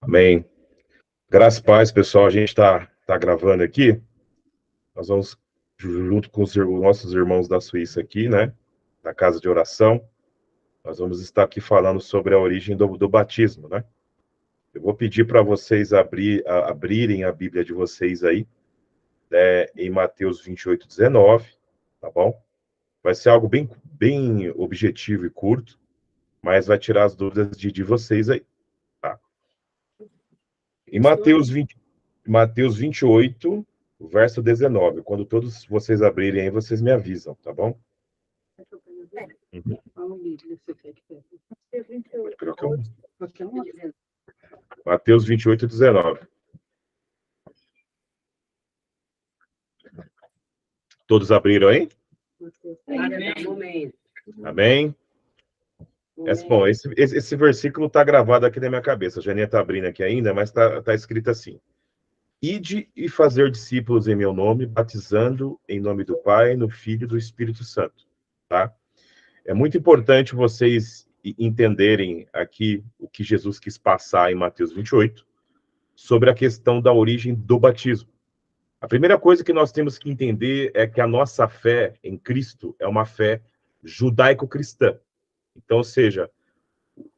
Amém. Graças a paz, pessoal. A gente tá gravando aqui. Nós vamos, junto com os nossos irmãos da Suíça aqui, né? Da casa de oração. Nós vamos estar aqui falando sobre a origem do batismo, né? Eu vou pedir para vocês abrirem a Bíblia de vocês aí, né, em Mateus 28:19, tá bom? Vai ser algo bem objetivo e curto, mas vai tirar as dúvidas de vocês aí, tá? Em Mateus 28, verso 19. Quando todos vocês abrirem aí, vocês me avisam, tá bom? Uhum. Mateus 28:19. Todos abriram aí? Amém? Bom, esse versículo está gravado aqui na minha cabeça. A Janinha está abrindo aqui ainda, mas tá escrito assim: Ide e fazer discípulos em meu nome, batizando em nome do Pai, no Filho e do Espírito Santo. Tá? É muito importante vocês entenderem aqui o que Jesus quis passar em Mateus 28, sobre a questão da origem do batismo. A primeira coisa que nós temos que entender é que a nossa fé em Cristo é uma fé judaico-cristã. Então, ou seja,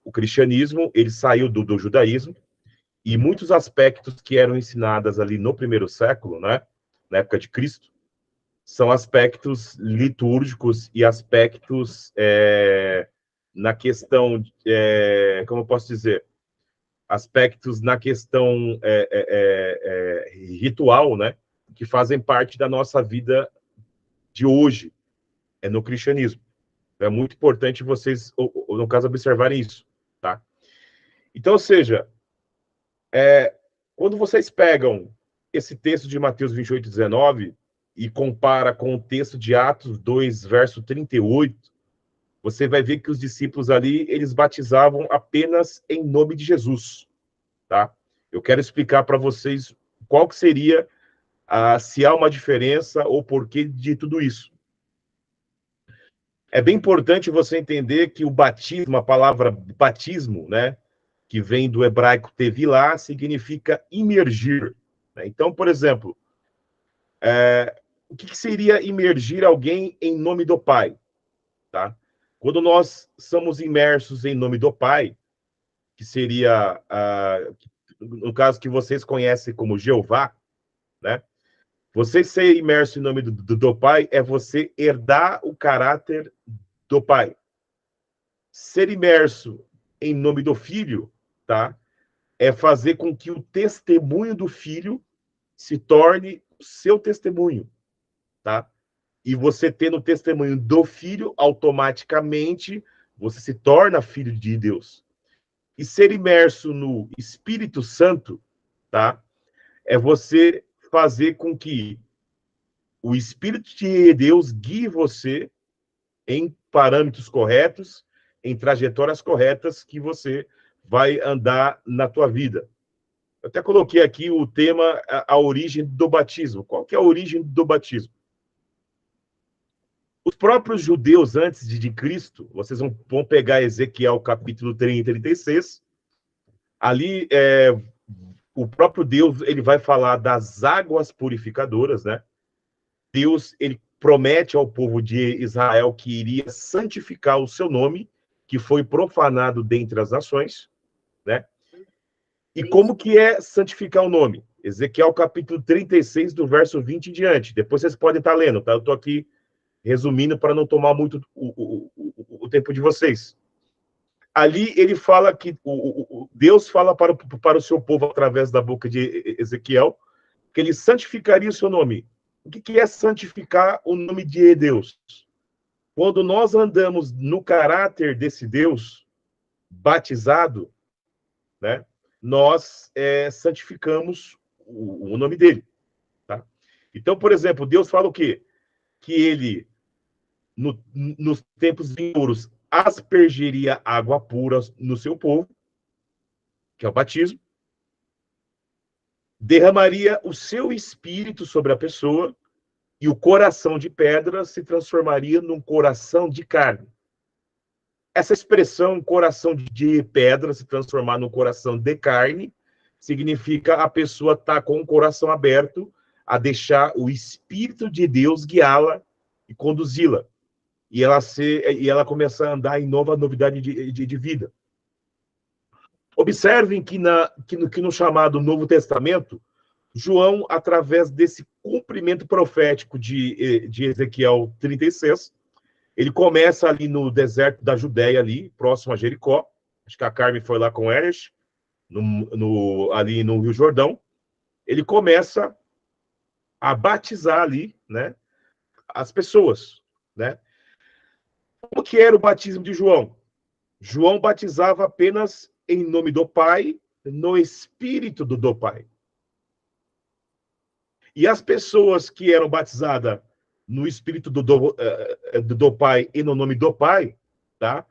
o cristianismo, ele saiu do judaísmo, e muitos aspectos que eram ensinados ali no primeiro século, né, na época de Cristo, são aspectos litúrgicos e aspectos na questão, como eu posso dizer, aspectos na questão ritual, né, que fazem parte da nossa vida de hoje, no cristianismo. É muito importante vocês, no caso, observarem isso, tá? Então, ou seja, quando vocês pegam esse texto de Mateus 28:19 e compara com o texto de Atos 2, verso 38, você vai ver que os discípulos ali, eles batizavam apenas em nome de Jesus, tá? Eu quero explicar para vocês qual que seria, se há uma diferença ou porquê de tudo isso. É bem importante você entender que o batismo, a palavra batismo, né, que vem do hebraico tevilá, significa imergir. Né? Então, por exemplo, o que seria imergir alguém em nome do Pai? Tá? Quando nós somos imersos em nome do Pai, que seria, no caso que vocês conhecem como Jeová, né? Você ser imerso em nome do Pai é você herdar o caráter do Pai. Ser imerso em nome do Filho, tá? É fazer com que o testemunho do Filho se torne o seu testemunho, tá? E você tendo o testemunho do Filho, automaticamente você se torna filho de Deus. E ser imerso no Espírito Santo, tá? É você fazer com que o Espírito de Deus guie você em parâmetros corretos, em trajetórias corretas que você vai andar na tua vida. Eu até coloquei aqui o tema, a origem do batismo. Qual que é a origem do batismo? Os próprios judeus, antes de Cristo, vocês vão pegar Ezequiel capítulo 30 e 36, ali o próprio Deus, ele vai falar das águas purificadoras, né? Deus, ele promete ao povo de Israel que iria santificar o seu nome, que foi profanado dentre as nações, né? E como que é santificar o nome? Ezequiel capítulo 36, do verso 20 em diante. Depois vocês podem estar lendo, tá? Eu estou aqui resumindo para não tomar muito o tempo de vocês. Ali ele fala que Deus fala para o seu povo através da boca de Ezequiel que ele santificaria o seu nome. O que é santificar o nome de Deus? Quando nós andamos no caráter desse Deus batizado, né, nós santificamos o nome dele. Tá? Então, por exemplo, Deus fala o quê? Que ele, nos tempos vindouros, aspergeria água pura no seu povo, que é o batismo, derramaria o seu espírito sobre a pessoa e o coração de pedra se transformaria num coração de carne. Essa expressão, coração de pedra se transformar num coração de carne, significa a pessoa estar com o coração aberto a deixar o Espírito de Deus guiá-la e conduzi-la. E ela começar a andar em novidade de vida. Observem que no chamado Novo Testamento, João, através desse cumprimento profético de Ezequiel 36, ele começa ali no deserto da Judéia, ali, próximo a Jericó. Acho que a Carmen foi lá com Eres, ali no Rio Jordão. Ele começa a batizar ali, né, as pessoas, né? Como que era o batismo de João? João batizava apenas em nome do Pai, no Espírito do Pai. E as pessoas que eram batizadas no Espírito do Pai e no nome do Pai, tá?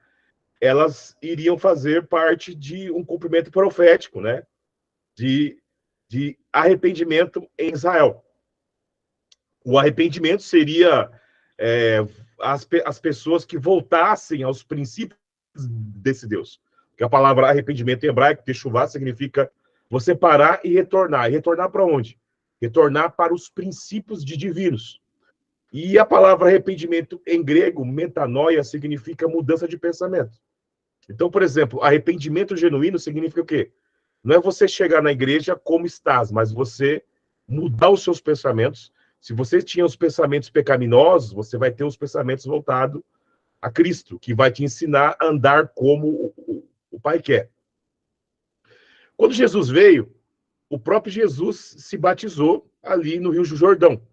Elas iriam fazer parte de um cumprimento profético, né? De arrependimento em Israel. O arrependimento seria as pessoas que voltassem aos princípios desse Deus. Que a palavra arrependimento em hebraico, techuvá, significa você parar e retornar. E retornar para onde? Retornar para os princípios divinos. E a palavra arrependimento em grego, metanoia, significa mudança de pensamento. Então, por exemplo, arrependimento genuíno significa o quê? Não é você chegar na igreja como estás, mas você mudar os seus pensamentos. Se você tinha os pensamentos pecaminosos, você vai ter os pensamentos voltados a Cristo, que vai te ensinar a andar como o Pai quer. Quando Jesus veio, o próprio Jesus se batizou ali no Rio Jordão.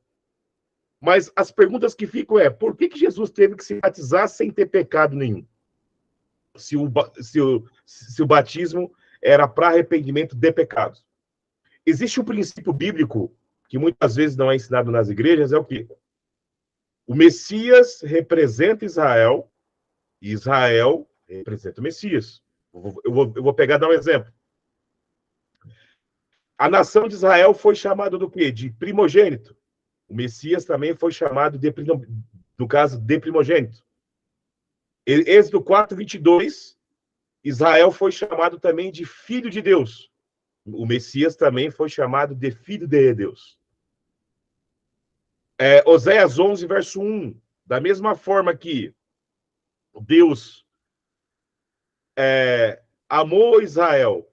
Mas as perguntas que ficam por que Jesus teve que se batizar sem ter pecado nenhum? Se o batismo era para arrependimento de pecados. Existe um princípio bíblico que muitas vezes não é ensinado nas igrejas, é o quê? O Messias representa Israel e Israel representa o Messias. Eu vou pegar e dar um exemplo. A nação de Israel foi chamada do quê? De primogênito. O Messias também foi chamado no caso, de primogênito. Êxodo 4:22, Israel foi chamado também de filho de Deus. O Messias também foi chamado de filho de Deus. Oséias 11, verso 1. Da mesma forma que Deus amou Israel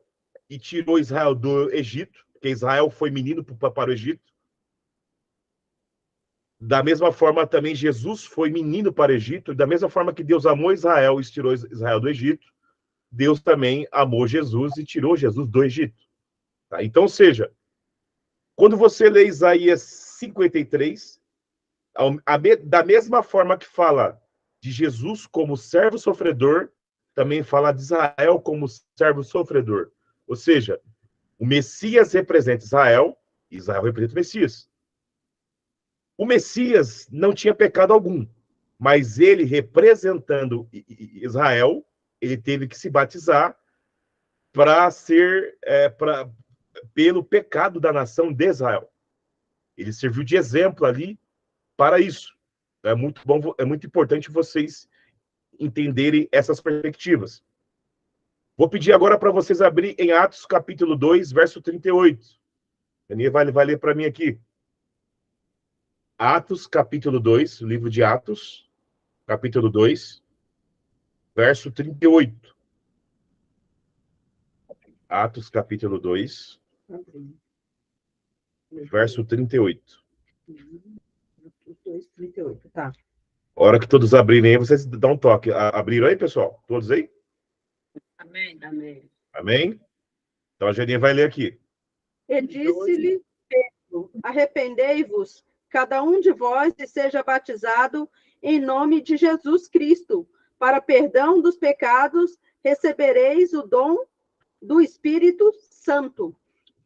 e tirou Israel do Egito, porque Israel foi menino para o Egito. Da mesma forma, também Jesus foi menino para o Egito. Da mesma forma que Deus amou Israel e tirou Israel do Egito, Deus também amou Jesus e tirou Jesus do Egito. Tá? Então, ou seja, quando você lê Isaías 53, da mesma forma que fala de Jesus como servo sofredor, também fala de Israel como servo sofredor. Ou seja, o Messias representa Israel e Israel representa o Messias. O Messias não tinha pecado algum, mas ele, representando Israel, ele teve que se batizar para ser pelo pecado da nação de Israel. Ele serviu de exemplo ali para isso. É muito bom, é muito importante vocês entenderem essas perspectivas. Vou pedir agora para vocês abrir em Atos capítulo 2, verso 38. A Aninha vai ler para mim aqui. Atos capítulo 2, livro de Atos, capítulo 2, verso 38. Atos capítulo 2, verso 38. 2:38, tá. A hora que todos abrirem aí, vocês dão um toque. Abriram aí, pessoal? Todos aí? Amém. Amém. Amém? Então a Janinha vai ler aqui. E disse-lhe Pedro: arrependei-vos, cada um de vós, e seja batizado em nome de Jesus Cristo, para perdão dos pecados, recebereis o dom do Espírito Santo.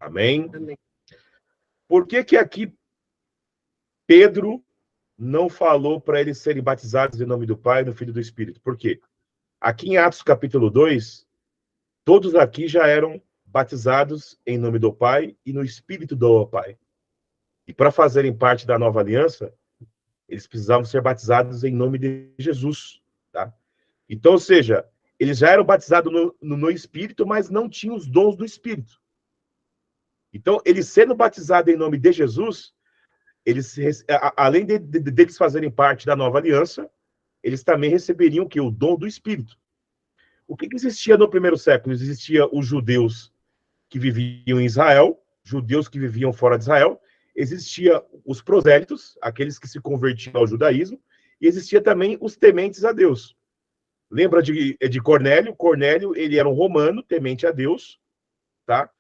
Amém? Amém. Por que aqui Pedro não falou para eles serem batizados em nome do Pai, do Filho e do Espírito? Por quê? Aqui em Atos capítulo 2, todos aqui já eram batizados em nome do Pai e no Espírito do Pai. E para fazerem parte da nova aliança, eles precisavam ser batizados em nome de Jesus. Tá? Então, ou seja, eles já eram batizados no Espírito, mas não tinham os dons do Espírito. Então, eles sendo batizados em nome de Jesus, além deles fazerem parte da nova aliança, eles também receberiam o dom do Espírito. O que existia no primeiro século? Existia os judeus que viviam em Israel, judeus que viviam fora de Israel, existia os prosélitos, aqueles que se convertiam ao judaísmo, e existia também os tementes a Deus. Lembra de Cornélio? Cornélio, ele era um romano, temente a Deus, tá?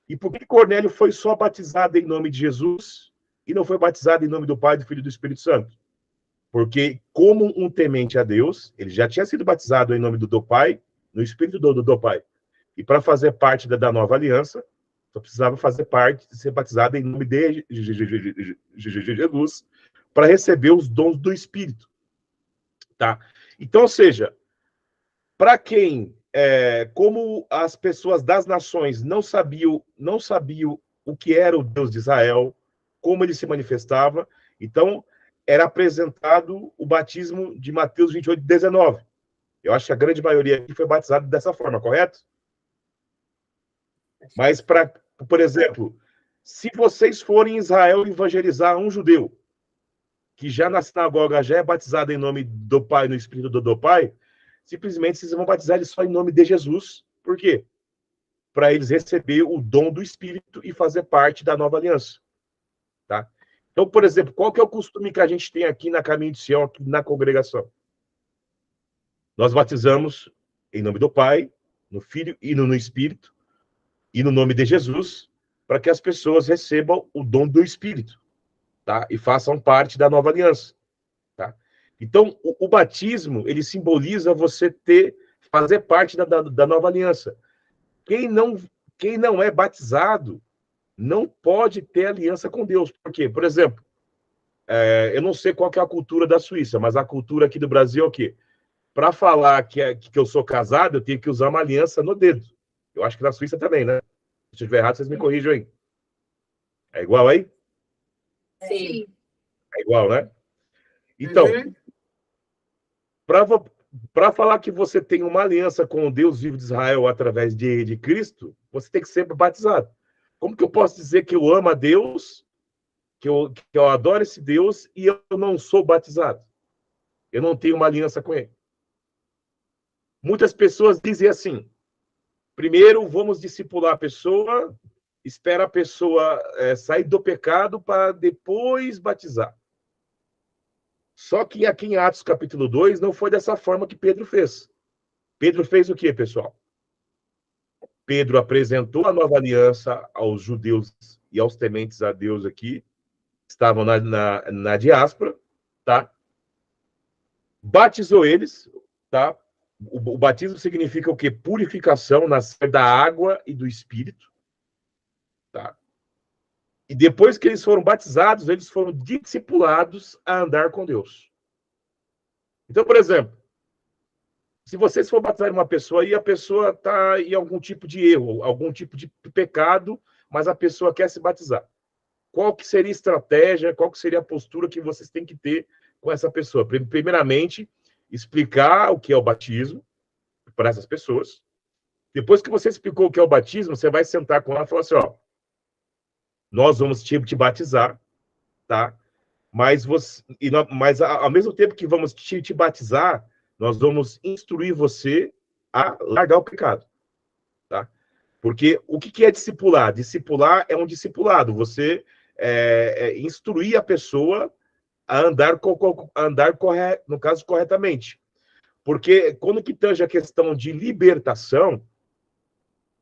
E por que Cornélio foi só batizado em nome de Jesus e não foi batizado em nome do Pai, do Filho e do Espírito Santo? Porque, como um temente a Deus, ele já tinha sido batizado em nome do Pai, no Espírito do Pai. E para fazer parte da nova aliança, só precisava fazer parte, ser batizado em nome de Jesus, para receber os dons do Espírito. Tá? Então, ou seja, para quem, como as pessoas das nações não sabiam o que era o Deus de Israel, como ele se manifestava, então era apresentado o batismo de Mateus 28, 19. Eu acho que a grande maioria aqui foi batizada dessa forma, correto? Mas, por exemplo, se vocês forem em Israel evangelizar um judeu, que já na sinagoga já é batizado em nome do Pai, no Espírito do Pai, simplesmente vocês vão batizar ele só em nome de Jesus. Por quê? Para eles receber o dom do Espírito e fazer parte da nova aliança. Tá? Então, por exemplo, qual que é o costume que a gente tem aqui na Caminho de Sião, aqui na congregação? Nós batizamos em nome do Pai, no Filho e no Espírito, e no nome de Jesus, para que as pessoas recebam o dom do Espírito, tá? E façam parte da nova aliança, tá? Então, o batismo, ele simboliza você fazer parte da nova aliança. Quem não é batizado não pode ter aliança com Deus. Por quê? Por exemplo, eu não sei qual que é a cultura da Suíça, mas a cultura aqui do Brasil é o quê? Para falar que eu sou casado, eu tenho que usar uma aliança no dedo. Eu acho que na Suíça também, né? Se eu estiver errado, vocês me corrijam aí. É igual aí? Sim. É igual, né? Então, para falar que você tem uma aliança com o Deus vivo de Israel através de Cristo, você tem que ser batizado. Como que eu posso dizer que eu amo a Deus, que eu adoro esse Deus e eu não sou batizado? Eu não tenho uma aliança com ele. Muitas pessoas dizem assim: primeiro vamos discipular a pessoa, espera a pessoa sair do pecado para depois batizar. Só que aqui em Atos capítulo 2 não foi dessa forma que Pedro fez. Pedro fez o quê, pessoal? Pedro apresentou a nova aliança aos judeus e aos tementes a Deus aqui, que estavam na diáspora, tá? Batizou eles, tá? O batismo significa o quê? Purificação, nascer da água e do Espírito. Tá? E depois que eles foram batizados, eles foram discipulados a andar com Deus. Então, por exemplo, se vocês for batizar uma pessoa e a pessoa está em algum tipo de erro, algum tipo de pecado, mas a pessoa quer se batizar, qual que seria a estratégia, qual que seria a postura que vocês têm que ter com essa pessoa? Primeiramente, explicar o que é o batismo para essas pessoas. Depois que você explicou o que é o batismo, você vai sentar com ela e falar assim, ó, nós vamos te batizar, tá? Mas ao mesmo tempo que vamos te batizar, nós vamos instruir você a largar o pecado, tá? Porque o que é discipular? Discipular é um discipulado. Você instruir a pessoa a andar no caso, corretamente. Porque quando que tange a questão de libertação,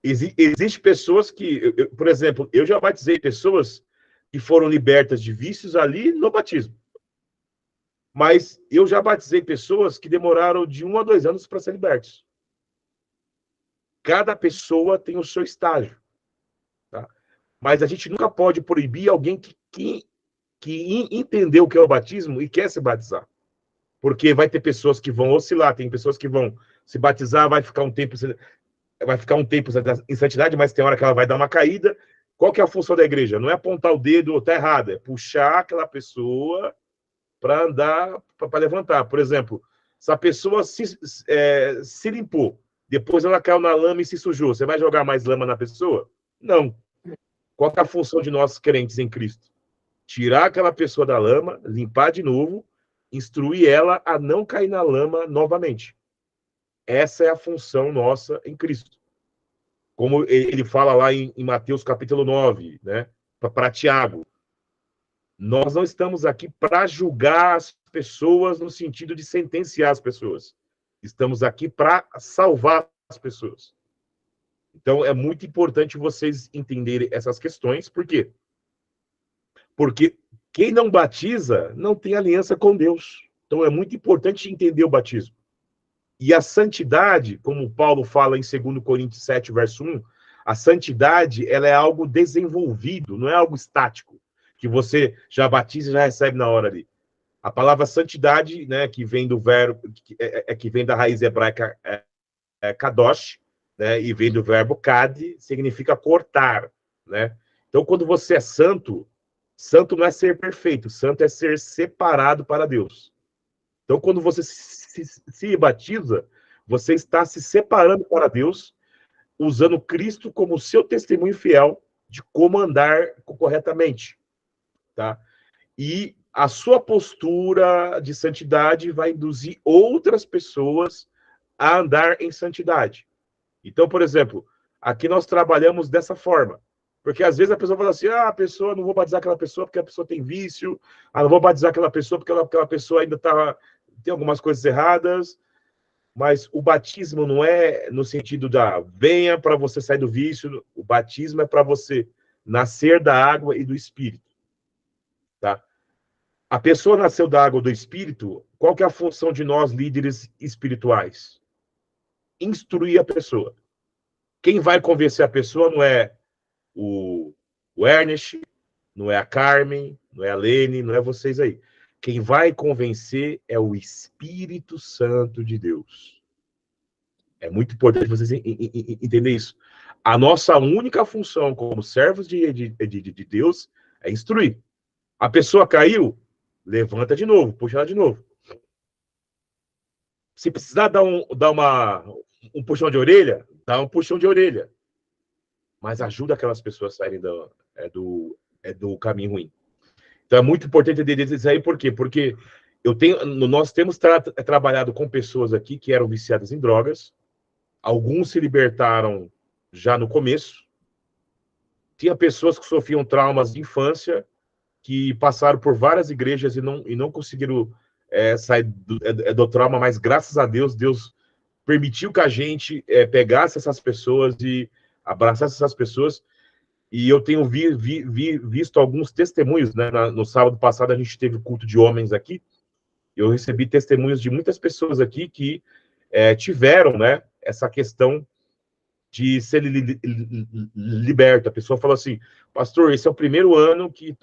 existe pessoas que, por exemplo, eu já batizei pessoas que foram libertas de vícios ali no batismo. Mas eu já batizei pessoas que demoraram de 1 a 2 anos para ser libertos. Cada pessoa tem o seu estágio. Tá? Mas a gente nunca pode proibir alguém que entendeu o que é o batismo e quer se batizar. Porque vai ter pessoas que vão oscilar, tem pessoas que vão se batizar, vai ficar um tempo em santidade, mas tem hora que ela vai dar uma caída. Qual que é a função da igreja? Não é apontar o dedo, tá errado, é puxar aquela pessoa para andar, para levantar. Por exemplo, se a pessoa se limpou, depois ela caiu na lama e se sujou, você vai jogar mais lama na pessoa? Não. Qual que é a função de nós crentes em Cristo? Tirar aquela pessoa da lama, limpar de novo, instruir ela a não cair na lama novamente. Essa é a função nossa em Cristo. Como ele fala lá em Mateus capítulo 9, né? Para Tiago. Nós não estamos aqui para julgar as pessoas no sentido de sentenciar as pessoas. Estamos aqui para salvar as pessoas. Então, é muito importante vocês entenderem essas questões. Por quê? Porque quem não batiza não tem aliança com Deus. Então, é muito importante entender o batismo. E a santidade, como Paulo fala em 2 Coríntios 7, verso 1, a santidade ela é algo desenvolvido, não é algo estático, que você já batiza e já recebe na hora ali. A palavra santidade, né, que vem do verbo, que vem da raiz hebraica kadosh, né, e vem do verbo kad, significa cortar, né? Então, quando você é santo, santo não é ser perfeito, santo é ser separado para Deus. Então, quando você se batiza, você está se separando para Deus, usando Cristo como seu testemunho fiel de como andar corretamente, tá? E a sua postura de santidade vai induzir outras pessoas a andar em santidade. Então, por exemplo, aqui nós trabalhamos dessa forma. Porque às vezes a pessoa fala assim, a pessoa, não vou batizar aquela pessoa porque a pessoa tem vício, não vou batizar aquela pessoa porque aquela pessoa ainda tem algumas coisas erradas, mas o batismo não é no sentido da venha para você sair do vício, o batismo é para você nascer da água e do Espírito. Tá? A pessoa nasceu da água e do Espírito, qual que é a função de nós, líderes espirituais? Instruir a pessoa. Quem vai convencer a pessoa não é o Ernest, não é a Carmen, não é a Lene, não é vocês aí. Quem vai convencer é o Espírito Santo de Deus. É muito importante vocês entenderem isso. A nossa única função como servos de Deus é instruir. A pessoa caiu, levanta de novo, puxa ela de novo. Se precisar dar um puxão de orelha, dá um puxão de orelha. Mas ajuda aquelas pessoas a saírem do caminho ruim. Então é muito importante entender isso aí, por quê? Porque nós temos trabalhado com pessoas aqui que eram viciadas em drogas, alguns se libertaram já no começo, tinha pessoas que sofriam traumas de infância, que passaram por várias igrejas e não conseguiram sair do trauma, mas graças a Deus, Deus permitiu que a gente pegasse essas pessoas e abraçasse essas pessoas. E eu tenho visto alguns testemunhos, né? No sábado passado a gente teve culto de homens aqui. Eu recebi testemunhos de muitas pessoas aqui que tiveram, né, essa questão de ser liberta. A pessoa falou assim, pastor, esse é o primeiro ano que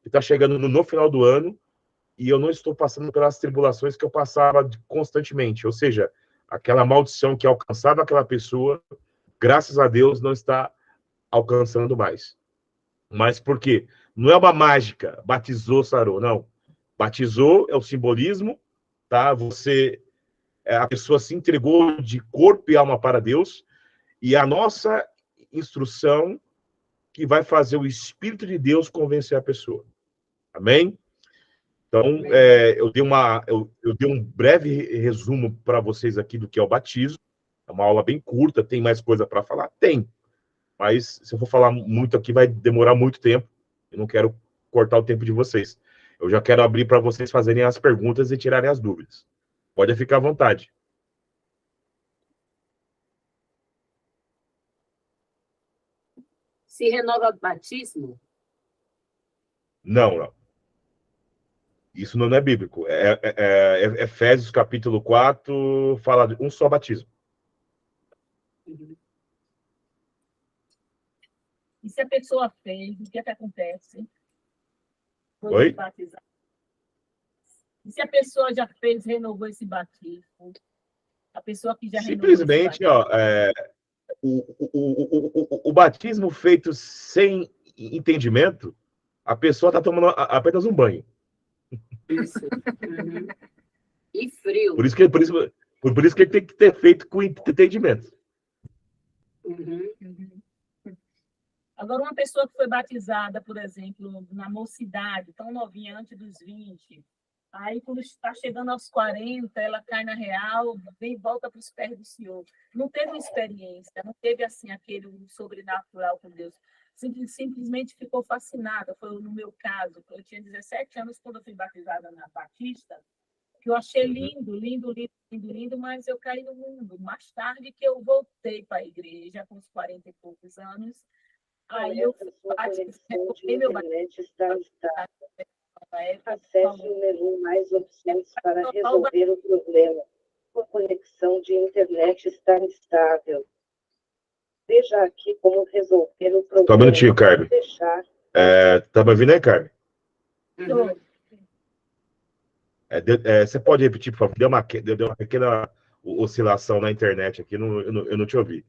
está chegando no final do ano e eu não estou passando pelas tribulações que eu passava constantemente. Ou seja, aquela maldição que alcançava aquela pessoa, graças a Deus, não está alcançando mais. Mas por quê? Não é uma mágica, batizou, sarou, não. Batizou é o simbolismo, tá? A pessoa se entregou de corpo e alma para Deus, e a nossa instrução que vai fazer o Espírito de Deus convencer a pessoa. Amém? Então, eu dei um breve resumo para vocês aqui do que é o batismo. É uma aula bem curta, tem mais coisa para falar? Tem. Mas se eu for falar muito aqui, vai demorar muito tempo. Eu não quero cortar o tempo de vocês. Eu já quero abrir para vocês fazerem as perguntas e tirarem as dúvidas. Pode ficar à vontade. Se renova o batismo? Não. Isso não é bíblico. Efésios capítulo 4 fala de um só batismo. Uhum. E se a pessoa fez, o que é que acontece? Oi? Batizar? E se a pessoa já fez, renovou esse batismo? A pessoa que já simplesmente, renovou esse o batismo feito sem entendimento, a pessoa está tomando apenas um banho. Isso. Uhum. E frio. Por isso que ele tem que ter feito com entendimento. Uhum. Agora, uma pessoa que foi batizada, por exemplo, na mocidade, tão novinha, antes dos 20, aí quando está chegando aos 40, ela cai na real, vem e volta para os pés do Senhor. Não teve uma experiência, não teve assim aquele sobrenatural com Deus. Simplesmente ficou fascinada. Foi no meu caso, eu tinha 17 anos quando eu fui batizada na Batista, que eu achei lindo, lindo, lindo, lindo, lindo, mas eu caí no mundo. Mais tarde que eu voltei para a igreja, com uns 40 e poucos anos, aí eu batizei meu internet está instável. Acesse o menu mais opções para resolver o problema. Sua conexão de internet está instável. Veja aqui como resolver o problema. Só um minutinho, Carmen. Fechar. Tá me ouvindo aí, Carmen? Uhum. Você pode repetir, por favor? Deu uma pequena oscilação na internet aqui, eu não te ouvi.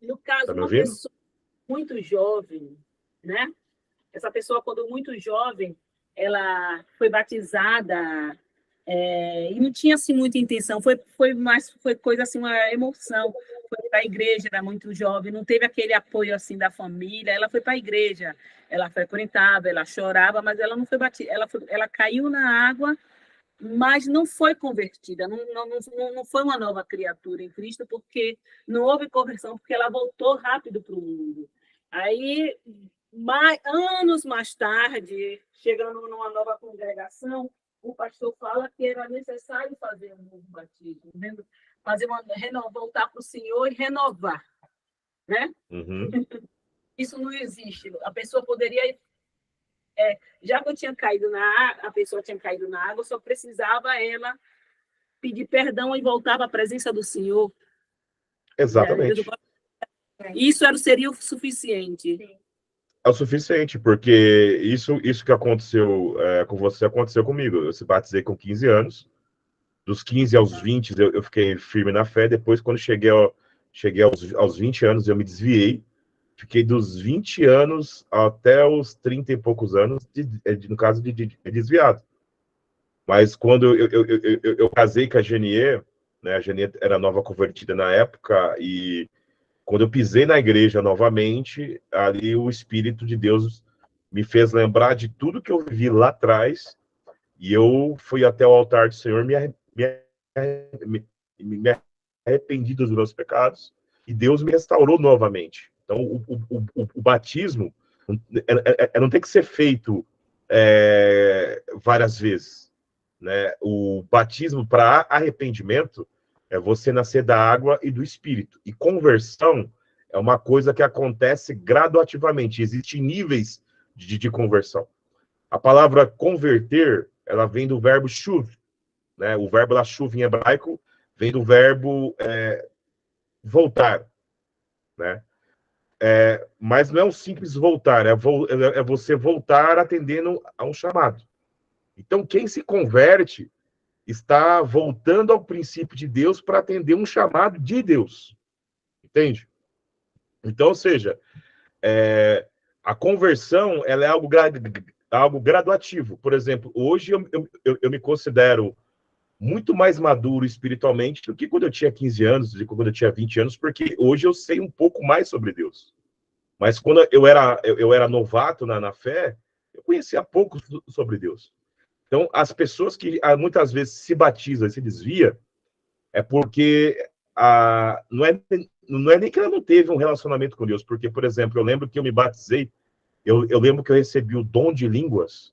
No caso, Tá me uma ouvindo? pessoa muito jovem, né? Essa pessoa, quando muito jovem, ela foi batizada e não tinha assim muita intenção. Foi coisa assim, uma emoção. Foi para a igreja, era muito jovem, não teve aquele apoio assim da família. Ela foi para a igreja, ela frequentava, ela chorava, mas ela não foi batizada. Ela caiu na água, mas não foi convertida, não foi uma nova criatura em Cristo, porque não houve conversão, porque ela voltou rápido para o mundo. Aí, anos mais tarde, chegando numa nova congregação, o pastor fala que era necessário fazer um novo batismo, voltar para o Senhor e renovar, né? Uhum. Isso não existe. A pessoa poderia... já que eu tinha caído a pessoa tinha caído na água, só precisava ela pedir perdão e voltar para a presença do Senhor. Exatamente. Isso seria o suficiente. Sim. É o suficiente, porque isso que aconteceu com você aconteceu comigo. Eu se batizei com 15 anos. Dos 15 aos 20, eu fiquei firme na fé. Depois, quando cheguei aos 20 anos, eu me desviei. Fiquei dos 20 anos até os 30 e poucos anos, no caso, de desviado. Mas quando eu casei com a Genier, né, a Genier era nova convertida na época, e quando eu pisei na igreja novamente, ali o Espírito de Deus me fez lembrar de tudo que eu vivi lá atrás, e eu fui até o altar do Senhor, me arrependi dos meus pecados, e Deus me restaurou novamente. Então, o batismo não tem que ser feito várias vezes, né? O batismo para arrependimento é você nascer da água e do Espírito. E conversão é uma coisa que acontece graduativamente. Existem níveis de conversão. A palavra converter, ela vem do verbo shuv, né? O verbo lashuv em hebraico vem do verbo voltar, né? Mas não é um simples voltar, é você voltar atendendo a um chamado. Então, quem se converte está voltando ao princípio de Deus para atender um chamado de Deus. Entende? Então, ou seja, a conversão ela é algo graduativo. Por exemplo, hoje eu me considero muito mais maduro espiritualmente do que quando eu tinha 15 anos, do que quando eu tinha 20 anos, porque hoje eu sei um pouco mais sobre Deus. Mas quando eu era novato na fé, eu conhecia pouco sobre Deus. Então, as pessoas que muitas vezes se batizam e se desviam, é porque não é nem que ela não teve um relacionamento com Deus, porque, por exemplo, eu lembro que eu me batizei, eu lembro que eu recebi o dom de línguas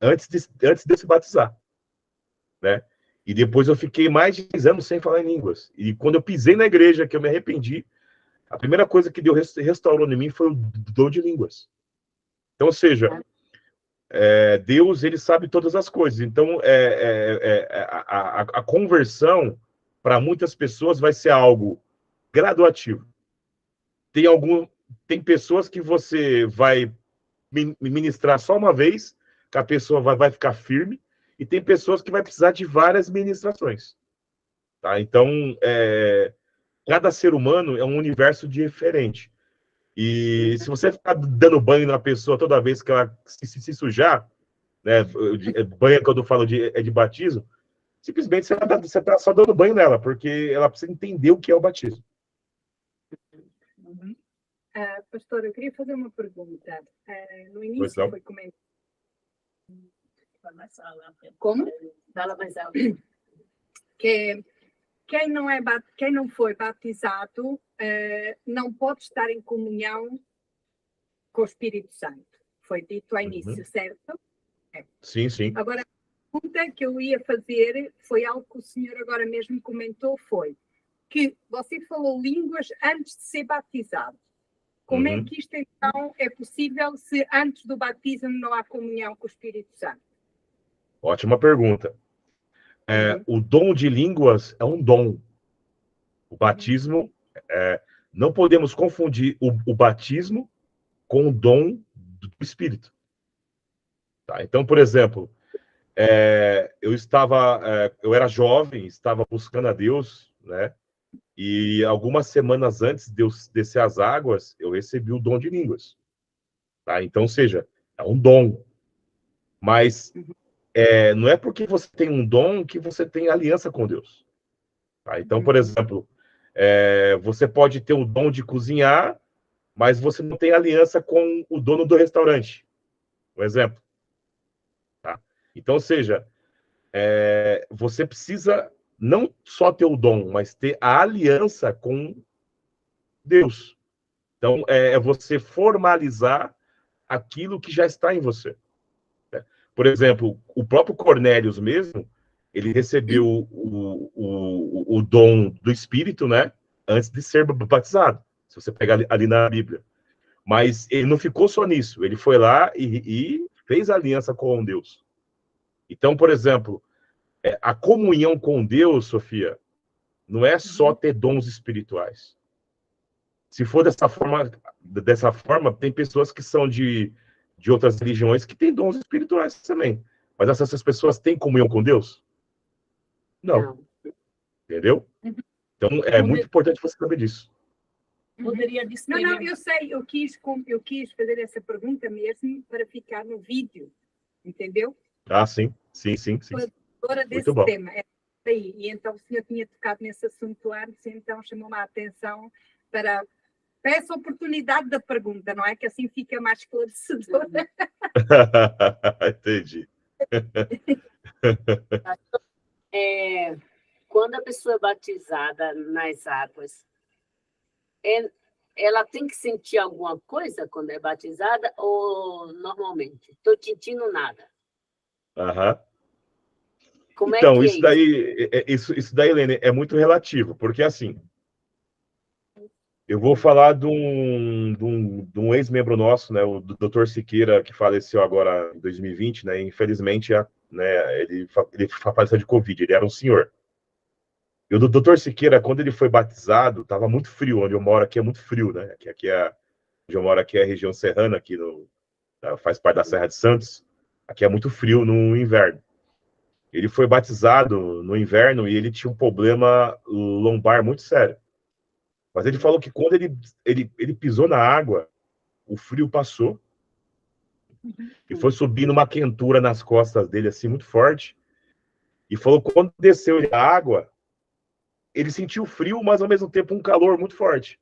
antes de se batizar, né? E depois eu fiquei mais de 10 anos sem falar em línguas. E quando eu pisei na igreja, que eu me arrependi, a primeira coisa que Deus restaurou em mim foi o dom de línguas. Então, ou seja, Deus, ele sabe todas as coisas. Então, a conversão, para muitas pessoas, vai ser algo graduativo. Tem pessoas que você vai ministrar só uma vez, que a pessoa vai ficar firme, e tem pessoas que vai precisar de várias ministrações. Tá? Então, cada ser humano é um universo diferente. E se você ficar dando banho na pessoa toda vez que ela se sujar, né, banho, quando eu falo de batismo, simplesmente você está só dando banho nela, porque ela precisa entender o que é o batismo. Pastor, eu queria fazer uma pergunta. No Pois início não. foi comentado. Como? Fala mais alto. Que quem não foi batizado não pode estar em comunhão com o Espírito Santo. Foi dito ao início, certo? Sim, sim. Agora, a pergunta que eu ia fazer foi algo que o senhor agora mesmo comentou, foi que você falou línguas antes de ser batizado. Como é que isto então é possível se antes do batismo não há comunhão com o Espírito Santo? Ótima pergunta. O dom de línguas é um dom. O batismo, não podemos confundir o batismo com o dom do Espírito. Tá? Então, por exemplo, eu era jovem, estava buscando a Deus, né? E algumas semanas antes de eu descer as águas, eu recebi o dom de línguas. Tá? Então, seja, é um dom. Mas não é porque você tem um dom que você tem aliança com Deus. Tá? Então, por exemplo, você pode ter o dom de cozinhar, mas você não tem aliança com o dono do restaurante. Um exemplo. Tá? Então, seja, você precisa não só ter o dom, mas ter a aliança com Deus. Então, é você formalizar aquilo que já está em você. Né? Por exemplo, o próprio Cornélios mesmo, ele recebeu o dom do Espírito, né? Antes de ser batizado. Se você pegar ali na Bíblia. Mas ele não ficou só nisso. Ele foi lá e fez aliança com Deus. Então, por exemplo, a comunhão com Deus, Sofia, não é só ter dons espirituais. Se for dessa forma, tem pessoas que são de outras religiões que têm dons espirituais também. Mas essas pessoas têm comunhão com Deus? Não. Entendeu? Então, é muito importante você saber disso. Poderia descrever. Não, eu sei, eu quis fazer essa pergunta mesmo para ficar no vídeo, entendeu? Ah, sim. Agora desse bom. tema. Aí. E então o senhor tinha tocado nesse assunto antes, então chamou-me a atenção para essa oportunidade da pergunta, não é? Que assim fica mais esclarecedora. Entendi. Quando a pessoa é batizada nas águas, ela tem que sentir alguma coisa quando é batizada ou normalmente? Estou sentindo nada. Como então, é que isso daí, Helene, é muito relativo, porque assim, eu vou falar de um ex-membro nosso, né, o Dr. Siqueira, que faleceu agora em 2020, né, infelizmente, né, ele faleceu de Covid, ele era um senhor. E o Dr. Siqueira, quando ele foi batizado, estava muito frio, onde eu moro aqui é muito frio, né, onde eu moro aqui é a região serrana, aqui faz parte da Serra de Santos, aqui é muito frio no inverno. Ele foi batizado no inverno e ele tinha um problema lombar muito sério. Mas ele falou que quando ele pisou na água, o frio passou e foi subindo uma quentura nas costas dele, assim, muito forte. E falou que quando desceu a água, ele sentiu frio, mas ao mesmo tempo um calor muito forte.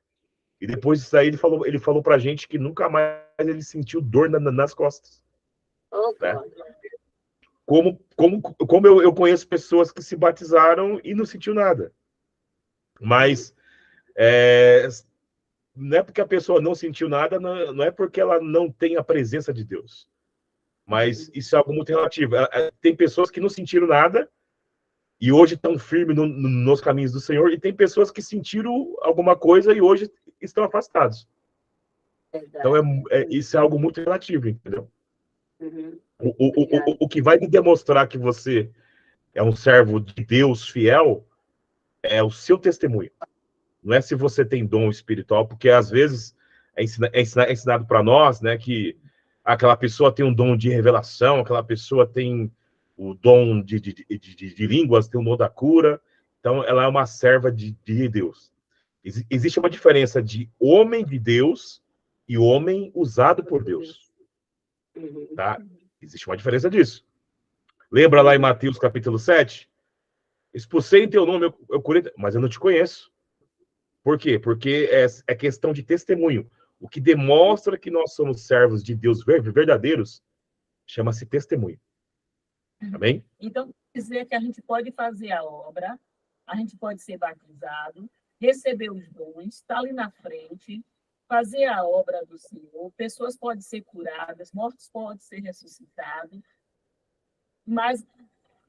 E depois disso aí, ele falou pra gente que nunca mais ele sentiu dor nas costas. Né? Como eu conheço pessoas que se batizaram e não sentiu nada. Mas não é porque a pessoa não sentiu nada, não é porque ela não tem a presença de Deus. Mas isso é algo muito relativo. Tem pessoas que não sentiram nada e hoje estão firmes nos caminhos do Senhor, e tem pessoas que sentiram alguma coisa e hoje estão afastados. Então, isso é algo muito relativo, entendeu? O que vai me demonstrar que você é um servo de Deus fiel é o seu testemunho. Não é se você tem dom espiritual, porque às vezes é ensinado para nós, né, que aquela pessoa tem um dom de revelação, aquela pessoa tem o dom de línguas, tem o dom da cura, então ela é uma serva de Deus. Existe uma diferença de homem de Deus e homem usado por Deus. Tá? Existe uma diferença disso. Lembra lá em Mateus capítulo 7? Expulsei em teu nome, eu curei, mas eu não te conheço. Por quê? Porque é questão de testemunho. O que demonstra que nós somos servos de Deus verdadeiros chama-se testemunho. Amém? Então, quer dizer que a gente pode fazer a obra, a gente pode ser batizado, receber os dons, estar ali na frente, fazer a obra do Senhor, pessoas podem ser curadas, mortos podem ser ressuscitados, mas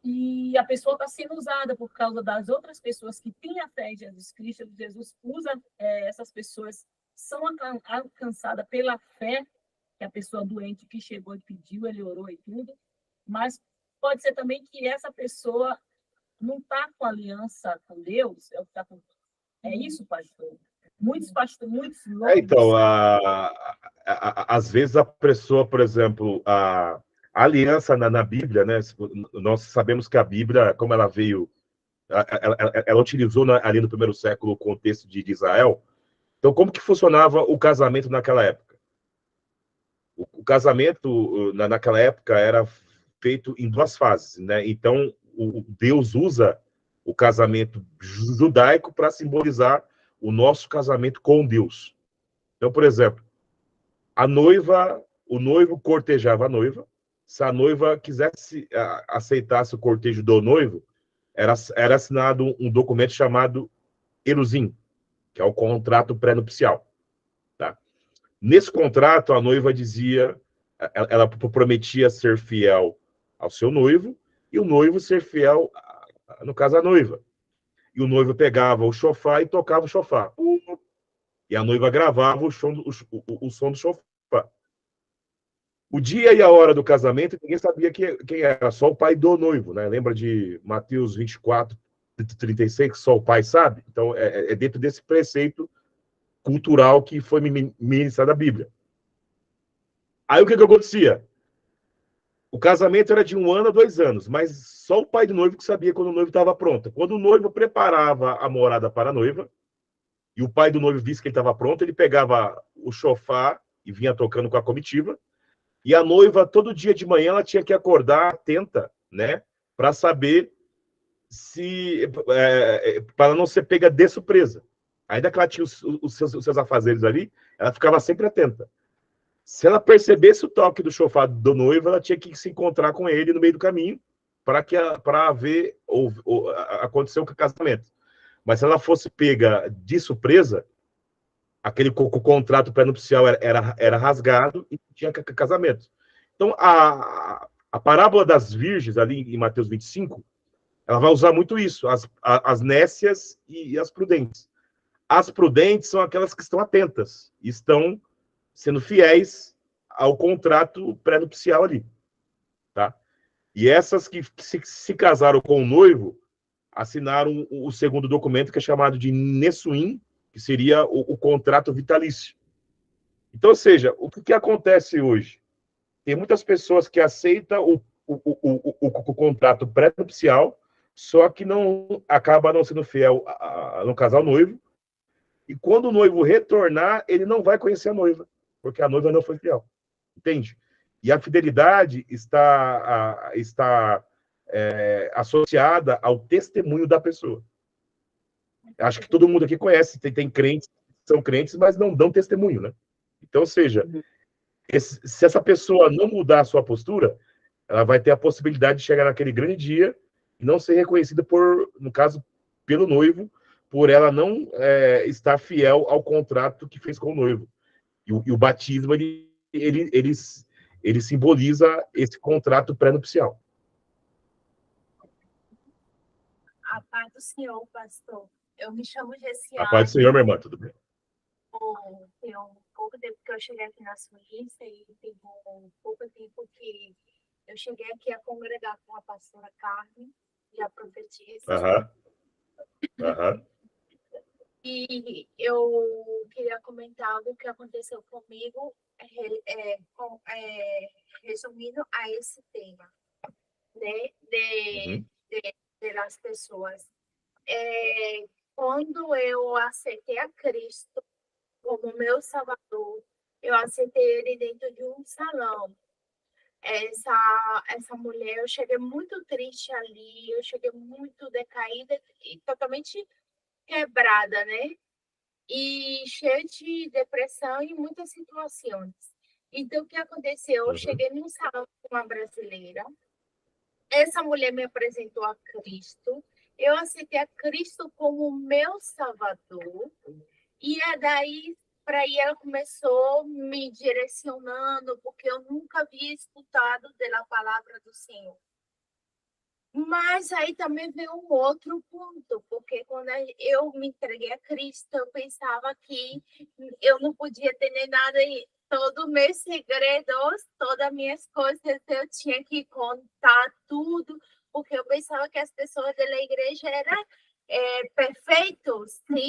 e a pessoa está sendo usada por causa das outras pessoas que têm a fé em Jesus Cristo. Jesus usa essas pessoas, são alcançadas pela fé, que a pessoa doente que chegou e pediu, ele orou e tudo, mas pode ser também que essa pessoa não está com aliança com Deus, é isso, pastor? Muitos pastores, muitos loucos. Então, às vezes a pessoa, por exemplo, a aliança na Bíblia, né? Nós sabemos que a Bíblia, como ela veio, ela utilizou ali no primeiro século o contexto de Israel. Então, como que funcionava o casamento naquela época? O casamento naquela época era feito em duas fases, né? Então, Deus usa o casamento judaico para simbolizar o nosso casamento com Deus. Então, por exemplo, o noivo cortejava a noiva. Se a noiva quisesse aceitasse o cortejo do noivo, era assinado um documento chamado Eruzim, que é o contrato pré-nupcial. Tá? Nesse contrato, a noiva dizia, ela prometia ser fiel ao seu noivo, e o noivo ser fiel, no caso, à noiva. E o noivo pegava o shofar e tocava o shofar. E a noiva gravava o som do shofar. O dia e a hora do casamento, ninguém sabia quem era, só o pai do noivo, né? Lembra de Mateus 24, 36, que só o pai sabe? Então, é dentro desse preceito cultural que foi ministrado na Bíblia. Aí, o que acontecia? O casamento era de 1 ano a 2 anos, mas só o pai do noivo que sabia quando o noivo estava pronto. Quando o noivo preparava a morada para a noiva, e o pai do noivo visse que ele estava pronto, ele pegava o shofar e vinha tocando com a comitiva. E a noiva, todo dia de manhã, ela tinha que acordar atenta, né? Para saber se... para não ser pega de surpresa. Ainda que ela tinha os seus afazeres ali, ela ficava sempre atenta. Se ela percebesse o toque do shofar do noivo, ela tinha que se encontrar com ele no meio do caminho para ver ou acontecer o casamento. Mas se ela fosse pega de surpresa, aquele contrato pré-nupcial era rasgado e tinha casamento. Então, a parábola das virgens, ali em Mateus 25, ela vai usar muito isso, as nécias e as prudentes. As prudentes são aquelas que estão atentas, estão sendo fiéis ao contrato pré-nupcial ali. Tá? E essas que se casaram com o noivo, assinaram o segundo documento, que é chamado de Nessuim, que seria o contrato vitalício. Então, ou seja, o que acontece hoje? Tem muitas pessoas que aceitam o contrato pré-nupcial, só que acaba não sendo fiel no casal noivo, e quando o noivo retornar, ele não vai conhecer a noiva, porque a noiva não foi fiel. Entende? E a fidelidade está associada ao testemunho da pessoa. Acho que todo mundo aqui conhece, tem crentes, são crentes, mas não dão testemunho, né? Então, ou seja, se essa pessoa não mudar a sua postura, ela vai ter a possibilidade de chegar naquele grande dia e não ser reconhecida no caso, pelo noivo, por ela não estar fiel ao contrato que fez com o noivo. E o batismo, ele simboliza esse contrato pré-nupcial. A paz do Senhor, pastor. Eu me chamo Gessiane. A paz do Senhor, minha irmã, tudo bem? Tem um pouco tempo que eu cheguei aqui na Suíça e tem um pouco tempo que eu cheguei aqui a congregar com a pastora Carmen e a profetisa. E eu queria comentar algo que aconteceu comigo, resumindo a esse tema, né, das pessoas. Quando eu aceitei a Cristo como meu Salvador, eu aceitei ele dentro de um salão. Essa mulher, eu cheguei muito triste ali, eu cheguei muito decaída e totalmente quebrada, né? e cheio de depressão em muitas situações. Então, o que aconteceu? Eu cheguei num salão com uma brasileira, essa mulher me apresentou a Cristo, eu aceitei a Cristo como meu Salvador, e é daí para aí ela começou me direcionando, porque eu nunca havia escutado da palavra do Senhor. Mas aí também veio um outro ponto, porque quando eu me entreguei a Cristo, eu pensava que eu não podia ter nem nada, todos os meus segredos, todas as minhas coisas, eu tinha que contar tudo, porque eu pensava que as pessoas da igreja eram perfeitos, sem,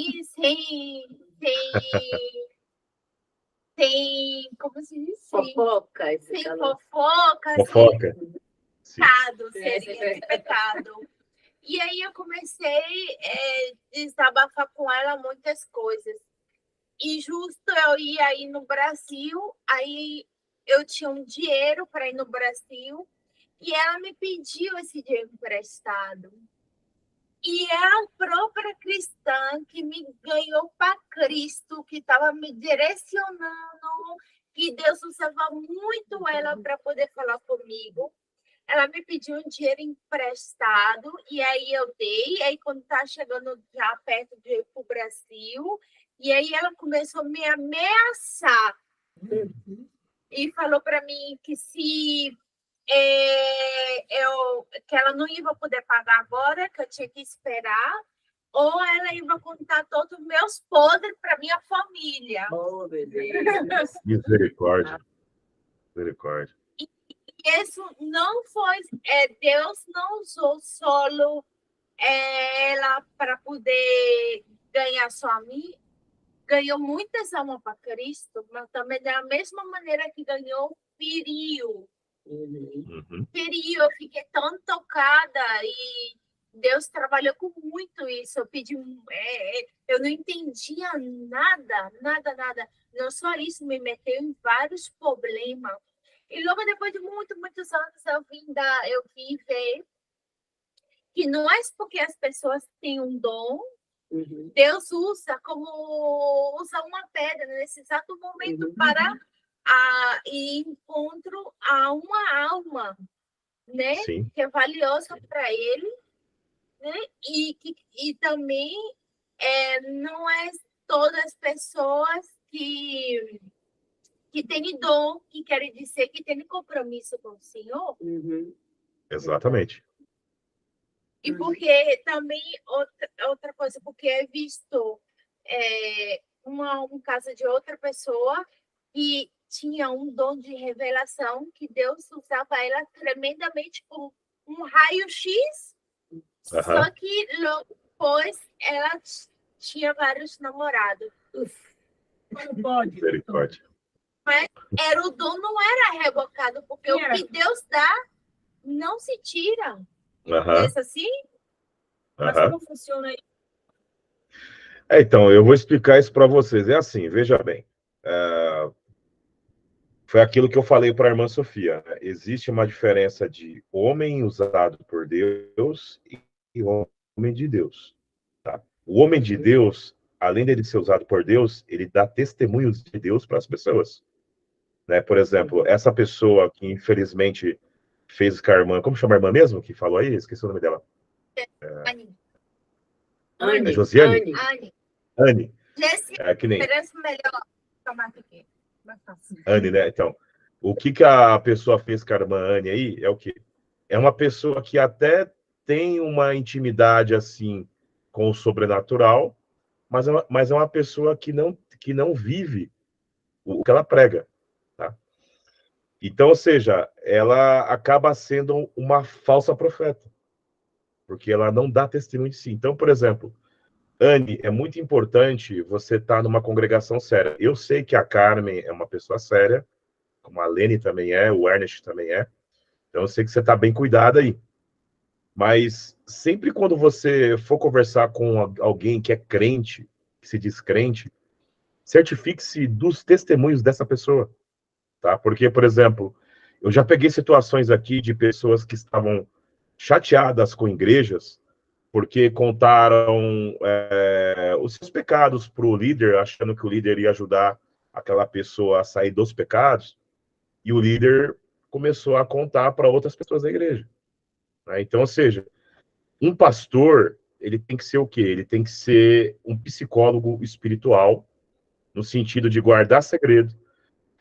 como se diz? Fofocas. Sem fofocas. Fofoca. Pecado, seria pecado. E aí eu comecei a desabafar com ela muitas coisas. E justo eu ia aí no Brasil, aí eu tinha um dinheiro para ir no Brasil, e ela me pediu esse dinheiro emprestado. E é a própria cristã que me ganhou para Cristo, que estava me direcionando, que Deus usava muito ela para poder falar comigo. Ela me pediu um dinheiro emprestado, e aí eu dei, e aí quando está chegando já perto de ir para o Brasil, e aí ela começou a me ameaçar. E falou para mim que se que ela não ia poder pagar agora, que eu tinha que esperar, ou ela ia contar todos os meus podres para minha família. Oh, meu Deus. Misericórdia. Misericórdia. Isso não foi... Deus não usou solo ela para poder ganhar só a mim. Ganhou muitas almas para Cristo, mas também da mesma maneira que ganhou Pirio. Pirio, eu fiquei tão tocada e Deus trabalhou com muito isso. Eu pedi... eu não entendia nada. Não só isso, me meteu em vários problemas. E logo depois de muitos anos, eu vim ver que não é porque as pessoas têm um dom, Deus usa uma pedra nesse exato momento para ir encontro a uma alma, né? Sim. Que é valiosa para ele, né? E também não é todas as pessoas que têm dom, que querem dizer que têm compromisso com o Senhor. Exatamente. E porque também, outra coisa, porque é visto um caso de outra pessoa que tinha um dom de revelação, que Deus usava ela tremendamente com um raio-x, só que depois ela tinha vários namorados. Não pode. Misericórdia. Mas o dom não era rebocado, porque o que Deus dá não se tira. Pensa assim? Mas como funciona isso? Então, eu vou explicar isso para vocês. É assim, veja bem. Foi aquilo que eu falei para a irmã Sofia. Né? Existe uma diferença de homem usado por Deus e homem de Deus. Tá? O homem de Deus, além dele ser usado por Deus, ele dá testemunhos de Deus para as pessoas. Né? Por exemplo, essa pessoa que infelizmente fez com a irmã... Como chama a irmã mesmo que falou aí? Esqueci o nome dela. Anne. Josiane? Anne. Que nem... Parece melhor chamar aqui. Anne, né? Então, o que a pessoa fez com a irmã Anne aí é o quê? É uma pessoa que até tem uma intimidade, assim, com o sobrenatural, mas é uma pessoa que não vive o que ela prega, tá? Então, ou seja, ela acaba sendo uma falsa profeta, porque ela não dá testemunho de si. Então, por exemplo, Anne, é muito importante você estar numa congregação séria. Eu sei que a Carmen é uma pessoa séria, como a Lene também é, o Ernest também é. Então, eu sei que você está bem cuidada aí. Mas sempre quando você for conversar com alguém que é crente, que se diz crente, certifique-se dos testemunhos dessa pessoa. Tá? Porque, por exemplo, eu já peguei situações aqui de pessoas que estavam chateadas com igrejas, porque contaram os seus pecados para o líder, achando que o líder ia ajudar aquela pessoa a sair dos pecados, e o líder começou a contar para outras pessoas da igreja. Né? Então, ou seja, um pastor, ele tem que ser o quê? Ele tem que ser um psicólogo espiritual, no sentido de guardar segredo.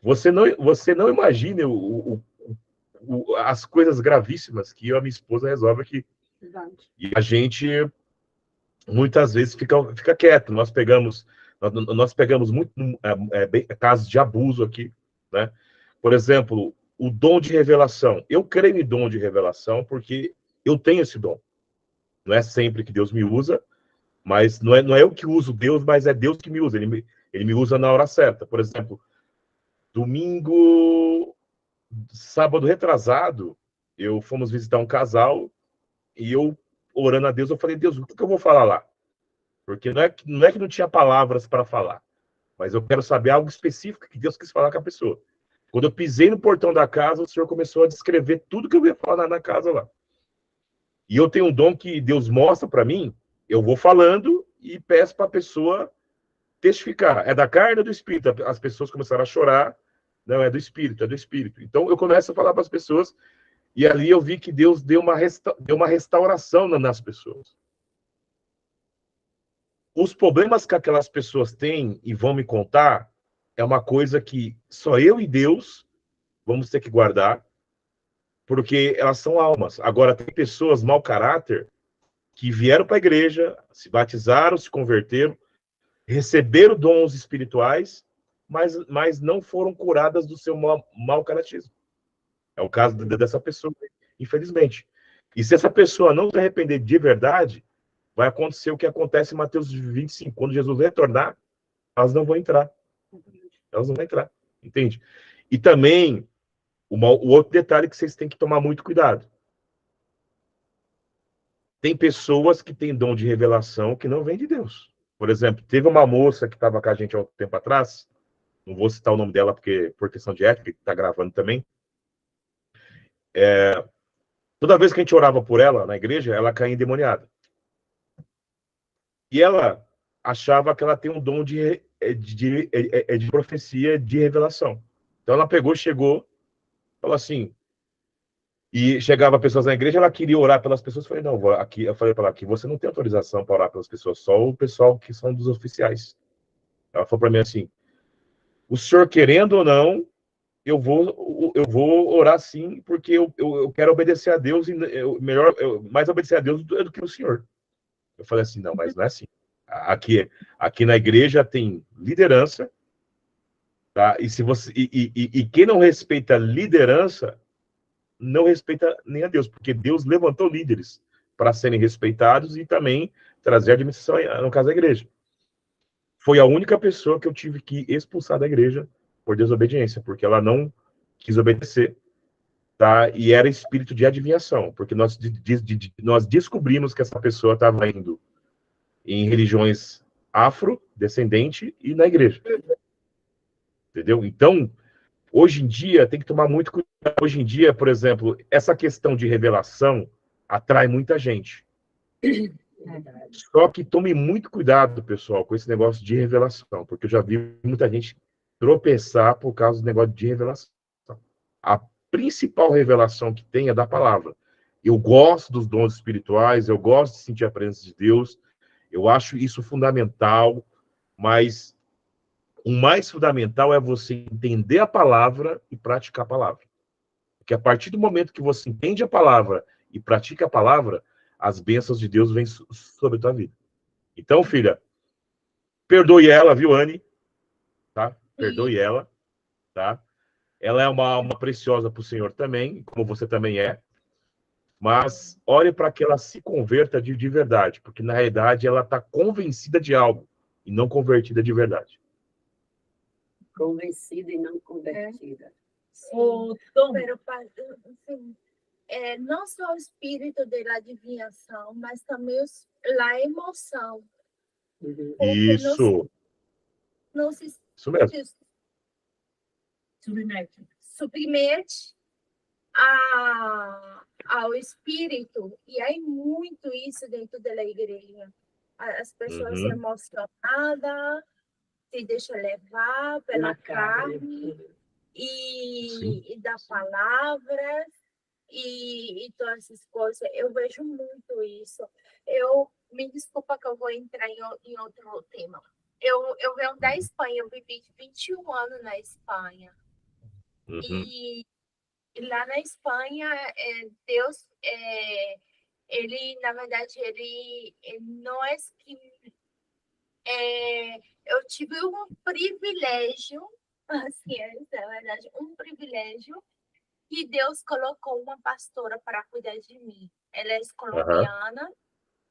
Você não imagina as coisas gravíssimas que eu e a minha esposa resolve aqui. Verdade. E a gente muitas vezes fica quieto. Nós pegamos muito casos de abuso aqui, né? Por exemplo, o dom de revelação. Eu creio em dom de revelação porque eu tenho esse dom. Não é sempre que Deus me usa, mas não é eu que uso Deus, mas é Deus que me usa. Ele me usa na hora certa. Por exemplo, sábado retrasado, fomos visitar um casal e eu, orando a Deus, eu falei, Deus, o que eu vou falar lá? Porque não é que não tinha palavras para falar, mas eu quero saber algo específico que Deus quis falar com a pessoa. Quando eu pisei no portão da casa, o Senhor começou a descrever tudo que eu ia falar na casa lá. E eu tenho um dom que Deus mostra para mim, eu vou falando e peço para a pessoa testificar. É da carne ou do espírito? As pessoas começaram a chorar. Não, é do espírito, é do espírito. Então eu começo a falar para as pessoas e ali eu vi que Deus deu uma restauração nas pessoas. Os problemas que aquelas pessoas têm e vão me contar é uma coisa que só eu e Deus vamos ter que guardar, porque elas são almas. Agora, tem pessoas mau caráter que vieram para a igreja, se batizaram, se converteram, receberam dons espirituais, mas não foram curadas do seu mau caratismo. É o caso dessa pessoa, infelizmente. E se essa pessoa não se arrepender de verdade, vai acontecer o que acontece em Mateus 25. Quando Jesus retornar, elas não vão entrar. Elas não vão entrar. Entende? E também, o outro detalhe que vocês têm que tomar muito cuidado. Tem pessoas que têm dom de revelação que não vem de Deus. Por exemplo, teve uma moça que estava com a gente há um tempo atrás, não vou citar o nome dela porque por questão de ética, que está gravando também. Toda vez que a gente orava por ela na igreja, ela caía endemoniada. E ela achava que ela tem um dom de profecia, de revelação. Então ela chegou, falou assim, e chegava pessoas na igreja, ela queria orar pelas pessoas, eu falei, não, aqui, eu falei para ela, aqui você não tem autorização para orar pelas pessoas, só o pessoal que são dos oficiais. Ela falou para mim assim, o senhor querendo ou não, eu vou orar sim, porque eu quero obedecer a Deus, e mais obedecer a Deus do que o senhor. Eu falei assim, não, mas não é assim. Aqui na igreja tem liderança, tá? E quem não respeita a liderança, não respeita nem a Deus, porque Deus levantou líderes para serem respeitados e também trazer administração, no caso da igreja. Foi a única pessoa que eu tive que expulsar da igreja por desobediência, porque ela não quis obedecer, tá? E era espírito de adivinhação, porque nós descobrimos que essa pessoa estava indo em religiões afrodescendentes e na igreja. Entendeu? Então, hoje em dia, tem que tomar muito cuidado. Hoje em dia, por exemplo, essa questão de revelação atrai muita gente. Só que tome muito cuidado, pessoal, com esse negócio de revelação, porque eu já vi muita gente tropeçar por causa do negócio de revelação. A principal revelação que tem é da palavra. Eu gosto dos dons espirituais, eu gosto de sentir a presença de Deus, eu acho isso fundamental, mas o mais fundamental é você entender a palavra e praticar a palavra. Porque a partir do momento que você entende a palavra e pratica a palavra, as bênçãos de Deus vêm sobre a tua vida. Então, filha, perdoe ela, viu, Anne? Tá? Perdoe ela, tá? Ela é uma alma preciosa para o Senhor também, como você também é. Mas ore para que ela se converta de verdade, porque na realidade ela está convencida de algo e não convertida de verdade. Convencida e não convertida. O Tom, Assim, não só o espírito da adivinhação, mas também a emoção. Isso. Não se Isso mesmo. submete. submete ao espírito, e há muito isso dentro da igreja. As pessoas emocionadas se deixam levar pela carne e da palavra e todas essas coisas. Eu vejo muito isso. Me desculpa que eu vou entrar em outro tema. Eu venho da Espanha, eu vivi 21 anos na Espanha. E lá na Espanha, Deus, ele, na verdade, ele não é que... eu tive um privilégio, assim, na verdade, um privilégio, que Deus colocou uma pastora para cuidar de mim. Ela é colombiana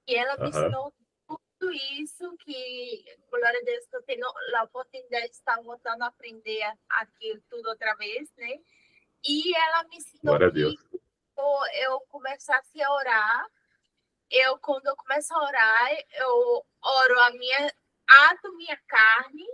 e ela me ensinou tudo isso que, glória a Deus, que eu tenho a oportunidade de estar voltando a aprender aquilo tudo outra vez, né? E ela me ensinou que eu começasse a orar. Quando eu começo a orar, eu oro ato minha carne.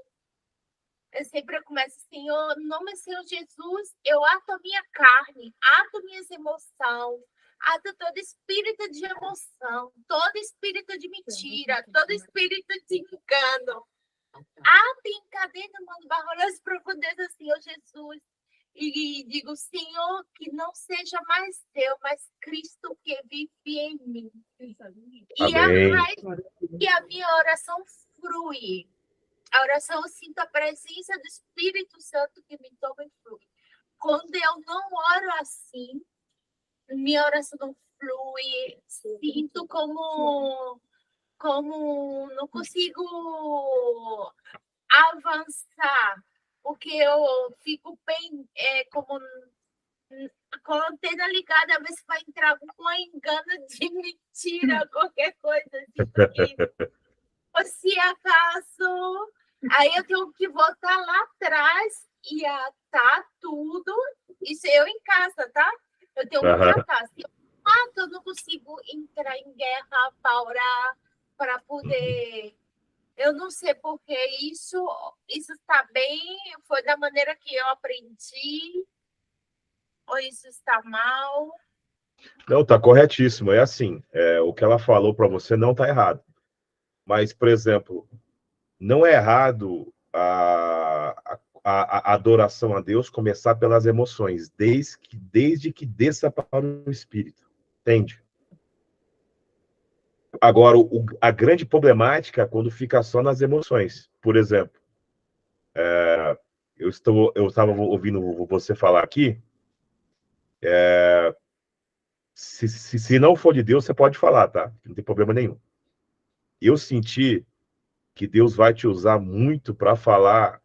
Eu sempre começo assim, no nome do Senhor Jesus, eu ato a minha carne, ato minhas emoções, ato todo espírito de emoção, todo espírito de mentira, todo espírito de engano. Ato e encadeno, mano, barro nas profundezas, Senhor Jesus. E digo, Senhor, que não seja mais eu, mas Cristo que vive em mim. E a minha oração flui. A oração, eu sinto a presença do Espírito Santo que me toma e flui. Quando eu não oro assim, minha oração não flui. Sinto como não consigo avançar, porque eu fico bem, como com a antena ligada, a ver se vai entrar alguma engano de mentira, qualquer coisa assim. Ou se acaso, aí eu tenho que voltar lá atrás e atar tudo. Isso eu em casa, tá? Eu tenho que atar. Se eu não consigo entrar em guerra para orar, para poder... Eu não sei porque isso está bem, foi da maneira que eu aprendi, ou isso está mal. Não, está corretíssimo. É assim, o que ela falou para você não está errado. Mas, por exemplo, não é errado a adoração a Deus começar pelas emoções, desde que desça para o espírito. Entende? Agora, a grande problemática é quando fica só nas emoções. Por exemplo, eu estava ouvindo você falar aqui. Se não for de Deus, você pode falar, tá? Não tem problema nenhum. Eu senti que Deus vai te usar muito para falar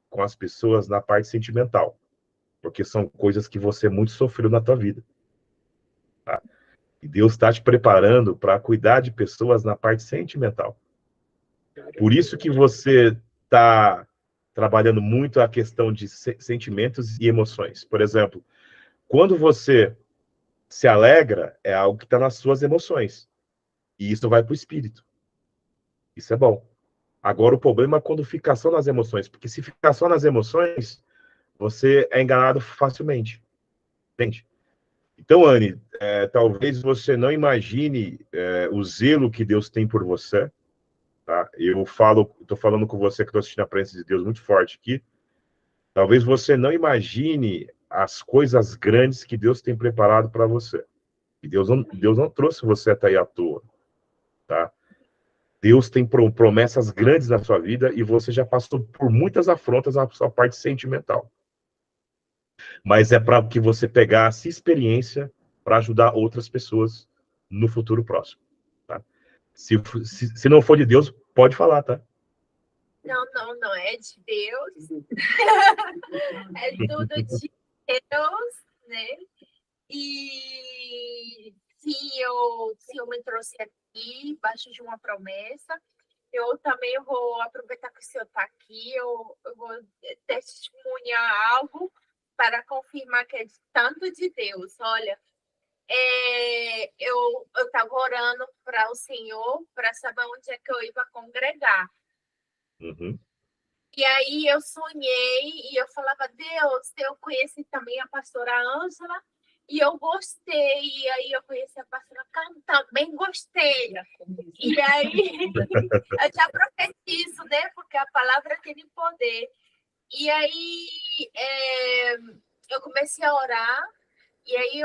com as pessoas na parte sentimental, porque são coisas que você muito sofreu na tua vida. Tá? E Deus está te preparando para cuidar de pessoas na parte sentimental. Por isso que você está trabalhando muito a questão de sentimentos e emoções. Por exemplo, quando você se alegra, é algo que está nas suas emoções. E isso vai para o espírito. Isso é bom. Agora, o problema é quando fica só nas emoções. Porque se ficar só nas emoções, você é enganado facilmente. Entende? Então, Anne, talvez você não imagine o zelo que Deus tem por você. Tá? Estou falando com você que estou assistindo a presença de Deus muito forte aqui. Talvez você não imagine as coisas grandes que Deus tem preparado para você. E Deus não trouxe você até aí à toa. Tá? Deus tem promessas grandes na sua vida e você já passou por muitas afrontas na sua parte sentimental. Mas é para que você pegasse experiência para ajudar outras pessoas no futuro próximo. Tá? Se não for de Deus, pode falar, tá? Não é de Deus. É tudo de Deus, né? E se eu me trouxe aqui, embaixo de uma promessa, eu também vou aproveitar que o senhor está aqui, eu vou testemunhar algo para confirmar que é tanto de Deus. Olha, eu estava orando para o Senhor para saber onde é que eu ia congregar. Uhum. E aí eu sonhei e eu falava, Deus, eu conheci também a pastora Ângela, E eu gostei, e aí eu conheci a pastora Carmen, também gostei. E aí eu já profetizo, né? Porque a palavra tem poder. E aí eu comecei a orar, e aí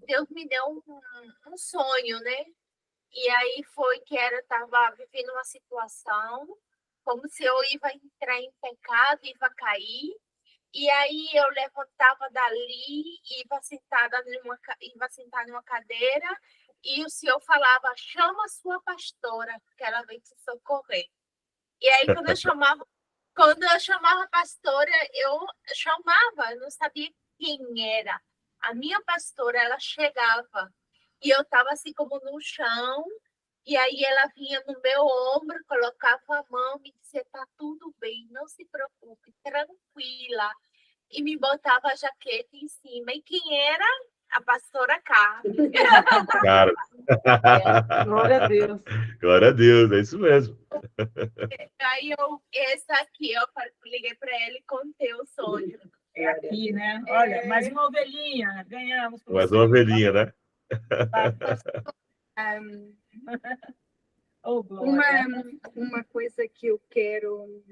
Deus me deu um sonho, né? E aí foi que estava vivendo uma situação como se eu ia entrar em pecado, ia cair. E aí eu levantava dali, ia sentar numa cadeira, e o senhor falava, chama a sua pastora, que ela vem te socorrer. E aí quando eu chamava a pastora, eu não sabia quem era. A minha pastora, ela chegava, e eu estava assim como no chão, e aí ela vinha no meu ombro, colocava a mão, me dizia, tá tudo bem, não se preocupe, tranquila. E me botava a jaqueta em cima. E quem era? A pastora Carmen. Cara. Glória a Deus. Glória a Deus, é isso mesmo. Aí essa aqui, eu liguei para ela e contei o sonho. É aqui, né? Olha, mais uma ovelhinha, ganhamos. Mais uma ovelhinha, né? Oh, Uma coisa que eu quero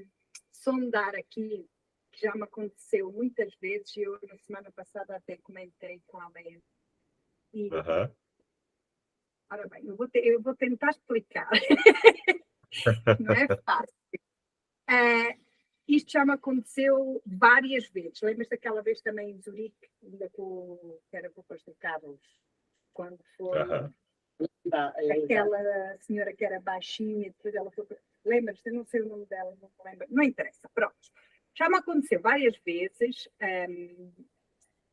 sondar aqui, que já me aconteceu muitas vezes, e eu na semana passada até comentei com a Bea. Ora bem, eu vou tentar explicar. Não é fácil. Isto já me aconteceu várias vezes. Lembras daquela vez também em Zurique, ainda que era com o pastor Carlos, quando foi aquela senhora que era baixinha, depois ela foi. Lembras? Eu não sei o nome dela, não me lembro. Não interessa, pronto. Já me aconteceu várias vezes,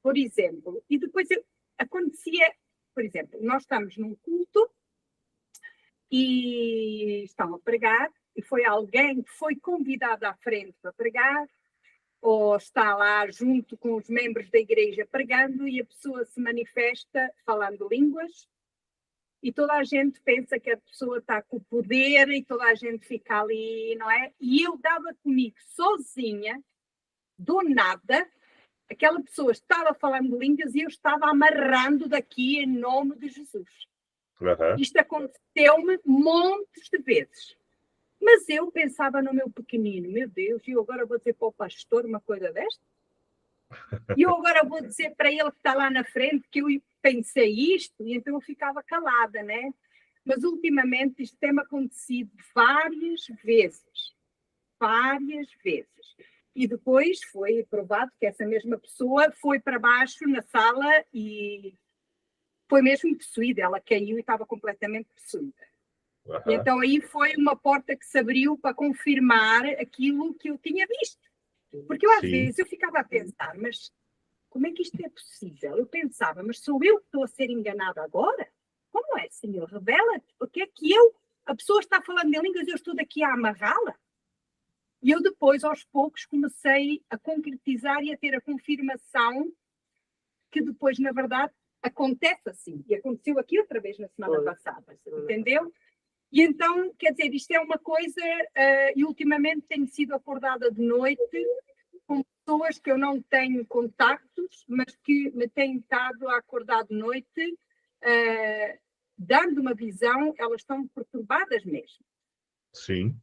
por exemplo, e depois acontecia, por exemplo, nós estamos num culto e estão a pregar, e foi alguém que foi convidado à frente para pregar, ou está lá junto com os membros da igreja pregando, e a pessoa se manifesta falando línguas, e toda a gente pensa que a pessoa está com o poder, e toda a gente fica ali, não é? E eu dava comigo sozinha, do nada, aquela pessoa estava falando línguas e eu estava amarrando daqui em nome de Jesus. Isto aconteceu-me montes de vezes. Mas eu pensava no meu pequenino, meu Deus, e eu agora vou dizer para o pastor uma coisa desta? E eu agora vou dizer para ele que está lá na frente que eu pensei isto, e então eu ficava calada, né? Mas ultimamente isto tem-me acontecido várias vezes. Várias vezes. E depois foi provado que essa mesma pessoa foi para baixo na sala e foi mesmo possuída. Ela caiu e estava completamente possuída. E então aí foi uma porta que se abriu para confirmar aquilo que eu tinha visto. Porque eu às vezes eu ficava a pensar, mas como é que isto é possível? Eu pensava, mas sou eu que estou a ser enganada agora? Como é, Senhor? Revela-te. Porque é que a pessoa está falando em línguas e eu estou daqui a amarrá-la? E eu depois, aos poucos, comecei a concretizar e a ter a confirmação que depois, na verdade, acontece assim. E aconteceu aqui outra vez na semana passada, entendeu? E então, quer dizer, isto é uma coisa, e ultimamente tenho sido acordada de noite com pessoas que eu não tenho contactos, mas que me têm estado a acordar de noite, dando uma visão, elas estão perturbadas mesmo. Sim.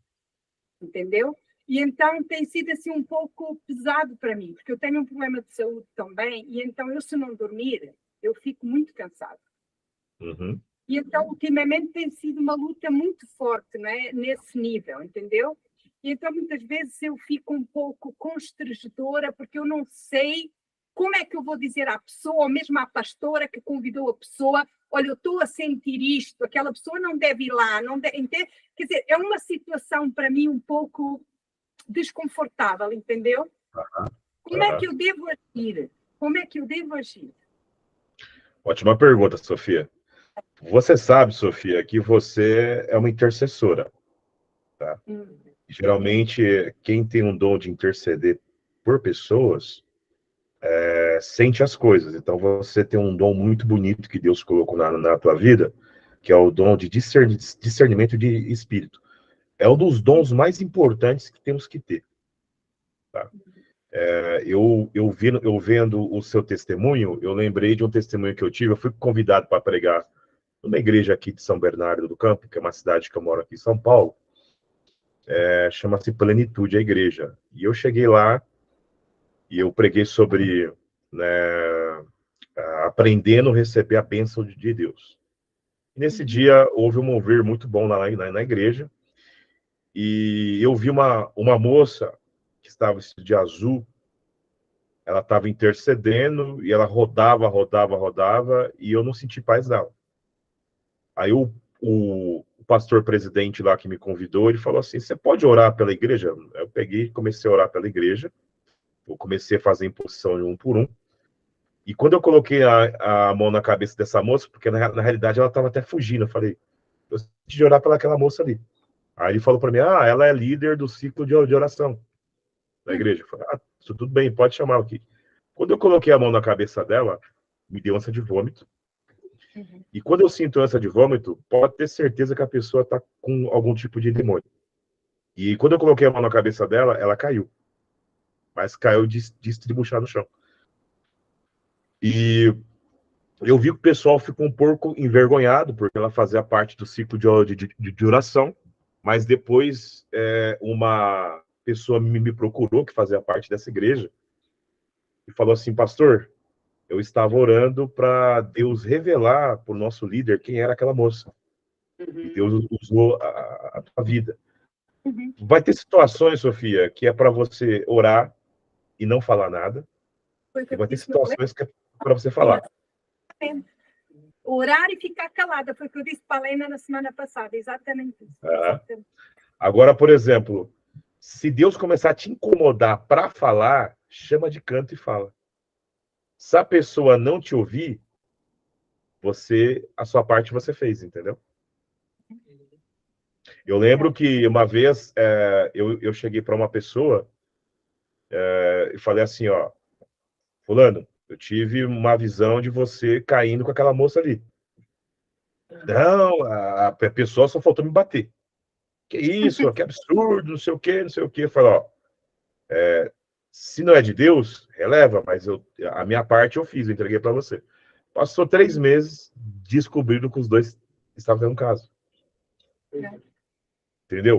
Entendeu? E então tem sido assim um pouco pesado para mim, porque eu tenho um problema de saúde também, e então eu se não dormir, eu fico muito cansada. E então ultimamente tem sido uma luta muito forte, não é? Nesse nível, entendeu? E então muitas vezes eu fico um pouco constrangedora, porque eu não sei como é que eu vou dizer à pessoa, ou mesmo à pastora que convidou a pessoa, olha, eu estou a sentir isto, aquela pessoa não deve ir lá, não deve, quer dizer, é uma situação para mim um pouco desconfortável, entendeu? Como é que eu devo agir? Como é que eu devo agir? Ótima pergunta, Sofia. Você sabe, Sofia, que você é uma intercessora, tá? Geralmente, quem tem um dom de interceder por pessoas, sente as coisas. Então, você tem um dom muito bonito que Deus colocou na tua vida, que é o dom de discernimento de espírito. É um dos dons mais importantes que temos que ter. Tá? eu vendo o seu testemunho, eu lembrei de um testemunho que eu tive. Eu fui convidado para pregar numa igreja aqui de São Bernardo do Campo, que é uma cidade que eu moro aqui em São Paulo. Chama-se Plenitude a igreja. E eu cheguei lá e eu preguei sobre, né, aprendendo a receber a bênção de Deus. E nesse dia houve um mover muito bom na igreja, e eu vi uma moça que estava vestida de azul. Ela estava intercedendo e ela rodava, e eu não senti paz dela. Aí o pastor presidente lá que me convidou, ele falou assim: você pode orar pela igreja? Eu peguei e comecei a orar pela igreja. Eu comecei a fazer imposição de um por um. E quando eu coloquei a mão na cabeça dessa moça, porque na realidade ela estava até fugindo, eu falei: eu preciso de orar pelaquela moça ali. Aí ele falou para mim: ela é líder do ciclo de oração da igreja. Eu falei: isso tudo bem, pode chamar aqui. Quando eu coloquei a mão na cabeça dela, me deu ânsia de vômito. E quando eu sinto ânsia de vômito, pode ter certeza que a pessoa está com algum tipo de demônio. E quando eu coloquei a mão na cabeça dela, ela caiu. Mas caiu de estribuchar no chão. E eu vi que o pessoal ficou um pouco envergonhado, porque ela fazia parte do ciclo de oração. Mas depois, uma pessoa me procurou, que fazia parte dessa igreja, e falou assim: pastor, eu estava orando para Deus revelar para o nosso líder quem era aquela moça. E Deus usou a tua vida. Vai ter situações, Sofia, que é para você orar e não falar nada. E vai ter situações que é para você falar. Orar e ficar calada, foi o que eu disse para a Helena na semana passada, exatamente isso. Agora, por exemplo, se Deus começar a te incomodar para falar, chama de canto e fala. Se a pessoa não te ouvir, a sua parte você fez, entendeu? Eu lembro que uma vez eu cheguei para uma pessoa e falei assim: fulano, eu tive uma visão de você caindo com aquela moça ali. Não, a pessoa só faltou me bater. Que isso, que absurdo, não sei o quê, não sei o quê. Eu falei: se não é de Deus, releva, mas a minha parte eu fiz, eu entreguei para você. Passou 3 meses, descobriram que os dois estavam tendo um caso. Entendeu?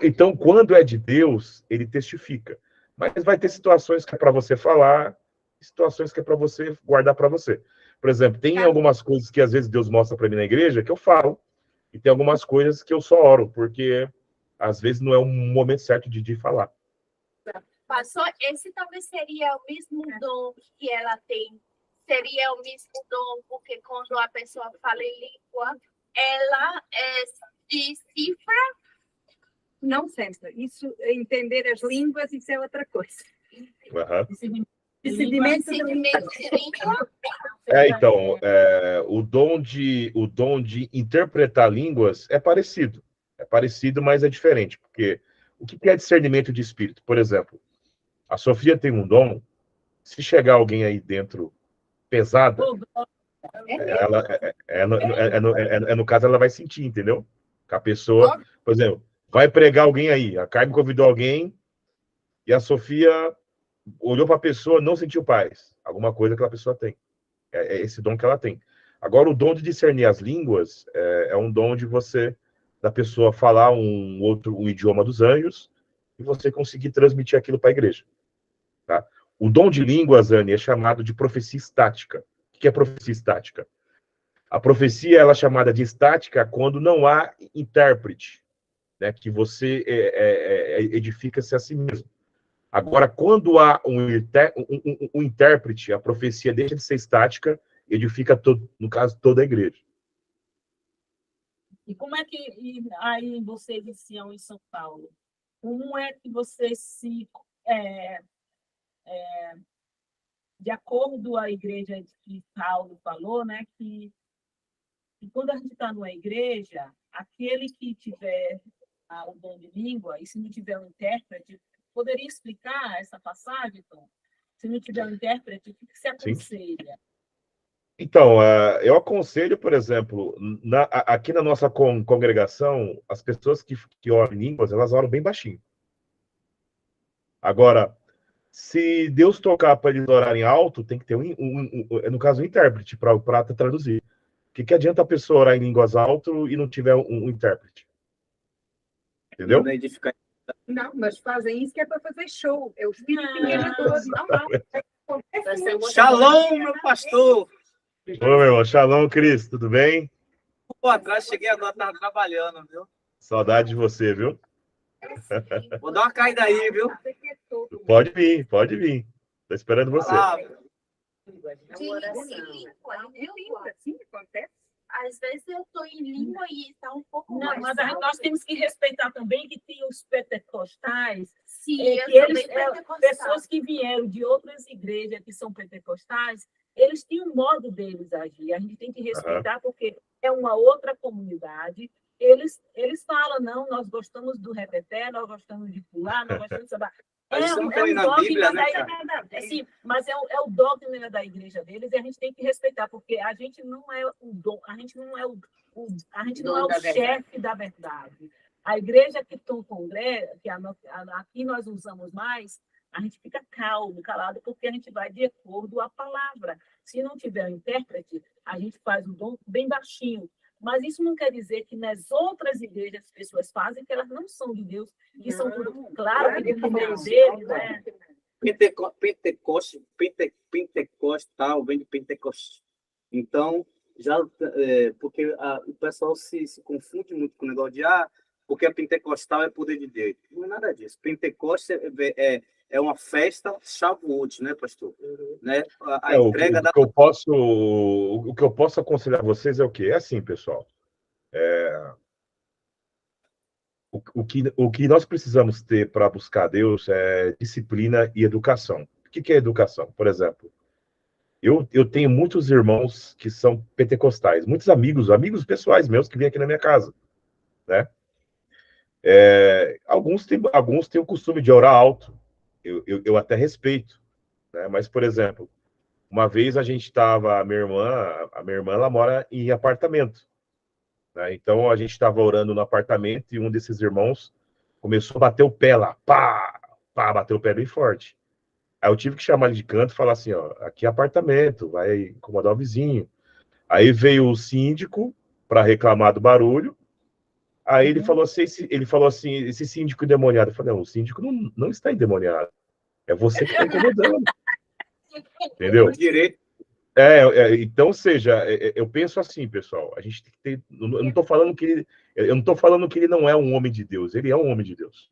Então, quando é de Deus, ele testifica. Mas vai ter situações que é para você falar, situações que é para você guardar para você. Por exemplo, tem algumas coisas que às vezes Deus mostra para mim na igreja que eu falo, e tem algumas coisas que eu só oro, porque às vezes não é o momento certo de falar. Pastor, esse talvez seria o mesmo dom que ela tem. Seria o mesmo dom, porque quando a pessoa fala em língua, ela decifra? Não sempre. Isso, entender as línguas, isso é outra coisa. Discernimento de língua? Então, o dom de interpretar línguas é parecido. É parecido, mas é diferente. Porque o que é discernimento de espírito? Por exemplo, a Sofia tem um dom, se chegar alguém aí dentro pesada, no caso, ela vai sentir, entendeu? Que a pessoa, por exemplo, vai pregar alguém aí, a Carmen convidou alguém e a Sofia olhou para a pessoa, não sentiu paz. Alguma coisa que a pessoa tem. É esse dom que ela tem. Agora, o dom de discernir as línguas é um dom da pessoa falar um idioma dos anjos e você conseguir transmitir aquilo para a igreja. Tá? O dom de línguas, Anne, é chamado de profecia estática. O que é profecia estática? A profecia ela é chamada de estática quando não há intérprete, né? Que você edifica-se a si mesmo. Agora, quando há um intérprete, a profecia deixa de ser estática, edifica, no caso, toda a igreja. E como é que aí vocês em Sião, em São Paulo, como é que vocês de acordo com a igreja que Paulo falou, né, que quando a gente está numa igreja, aquele que tiver o dom de língua, e se não tiver um intérprete, poderia explicar essa passagem, Tom? Se não tiver um intérprete, o que se aconselha? Sim. Então, eu aconselho, por exemplo, aqui na nossa congregação, as pessoas que oram em línguas, elas oram bem baixinho. Agora, Se Deus tocar para eles orarem alto, tem que ter no caso, um intérprete para traduzir. O que adianta a pessoa orar em línguas alto e não tiver um intérprete? Entendeu? Não, mas fazem isso que é para fazer show. É o espírito enganador. Não. Shalom, meu pastor. Ô, meu irmão, shalom, Cris, tudo bem? Pô, atrás, cheguei agora, tava trabalhando, viu? Saudade de você, viu? Vou dar uma caída aí, viu? Pode vir, pode vir. Tô esperando você. Sim, acontece. Às vezes eu estou em língua e está um pouco Não, mais. mas nós temos que respeitar também que tem os pentecostais, Sim, que eles, pessoas que vieram de outras igrejas que são pentecostais, eles têm um modo deles agir. A gente tem que respeitar porque é uma outra comunidade. Eles falam, não, nós gostamos do repeté, nós gostamos de pular, nós gostamos de saber. É um dogma da igreja, mas é o dogma da igreja deles e a gente tem que respeitar, porque a gente não é o dom, a gente não é o chefe da verdade. A igreja que tu congrega, que aqui nós usamos mais, a gente fica calado, porque a gente vai de acordo à palavra. Se não tiver um intérprete, a gente faz o dom bem baixinho. Mas isso não quer dizer que nas outras igrejas as pessoas fazem, que elas não são de Deus, que são tudo claro, que do meio deles, né? Pentecostal vem de Pentecoste. Então, já, porque o pessoal se confunde muito com o negócio de porque a pentecostal é poder de Deus. Não é nada disso. Pentecoste é uma festa Shavuot, né, pastor? Né? A entrega o que eu posso aconselhar vocês é o quê? É assim, pessoal. O que nós precisamos ter para buscar Deus é disciplina e educação. O que é educação? Por exemplo, eu tenho muitos irmãos que são pentecostais, muitos amigos pessoais meus que vêm aqui na minha casa, né? Alguns têm o costume de orar alto. Eu até respeito, né? Mas, por exemplo, uma vez a gente estava, a minha irmã, ela mora em apartamento, né? Então a gente estava orando no apartamento e um desses irmãos começou a bater o pé lá, pá, bateu o pé bem forte. Aí eu tive que chamar ele de canto e falar assim, ó, aqui é apartamento, vai incomodar o vizinho. Aí veio o síndico para reclamar do barulho. Aí ele falou assim, esse síndico endemoniado. Eu falei, não, o síndico não está endemoniado. É você que está incomodando. Entendeu? Direito. Então, seja, eu penso assim, pessoal, a gente tem que ter. Eu não estou falando que ele não é um homem de Deus, ele é um homem de Deus.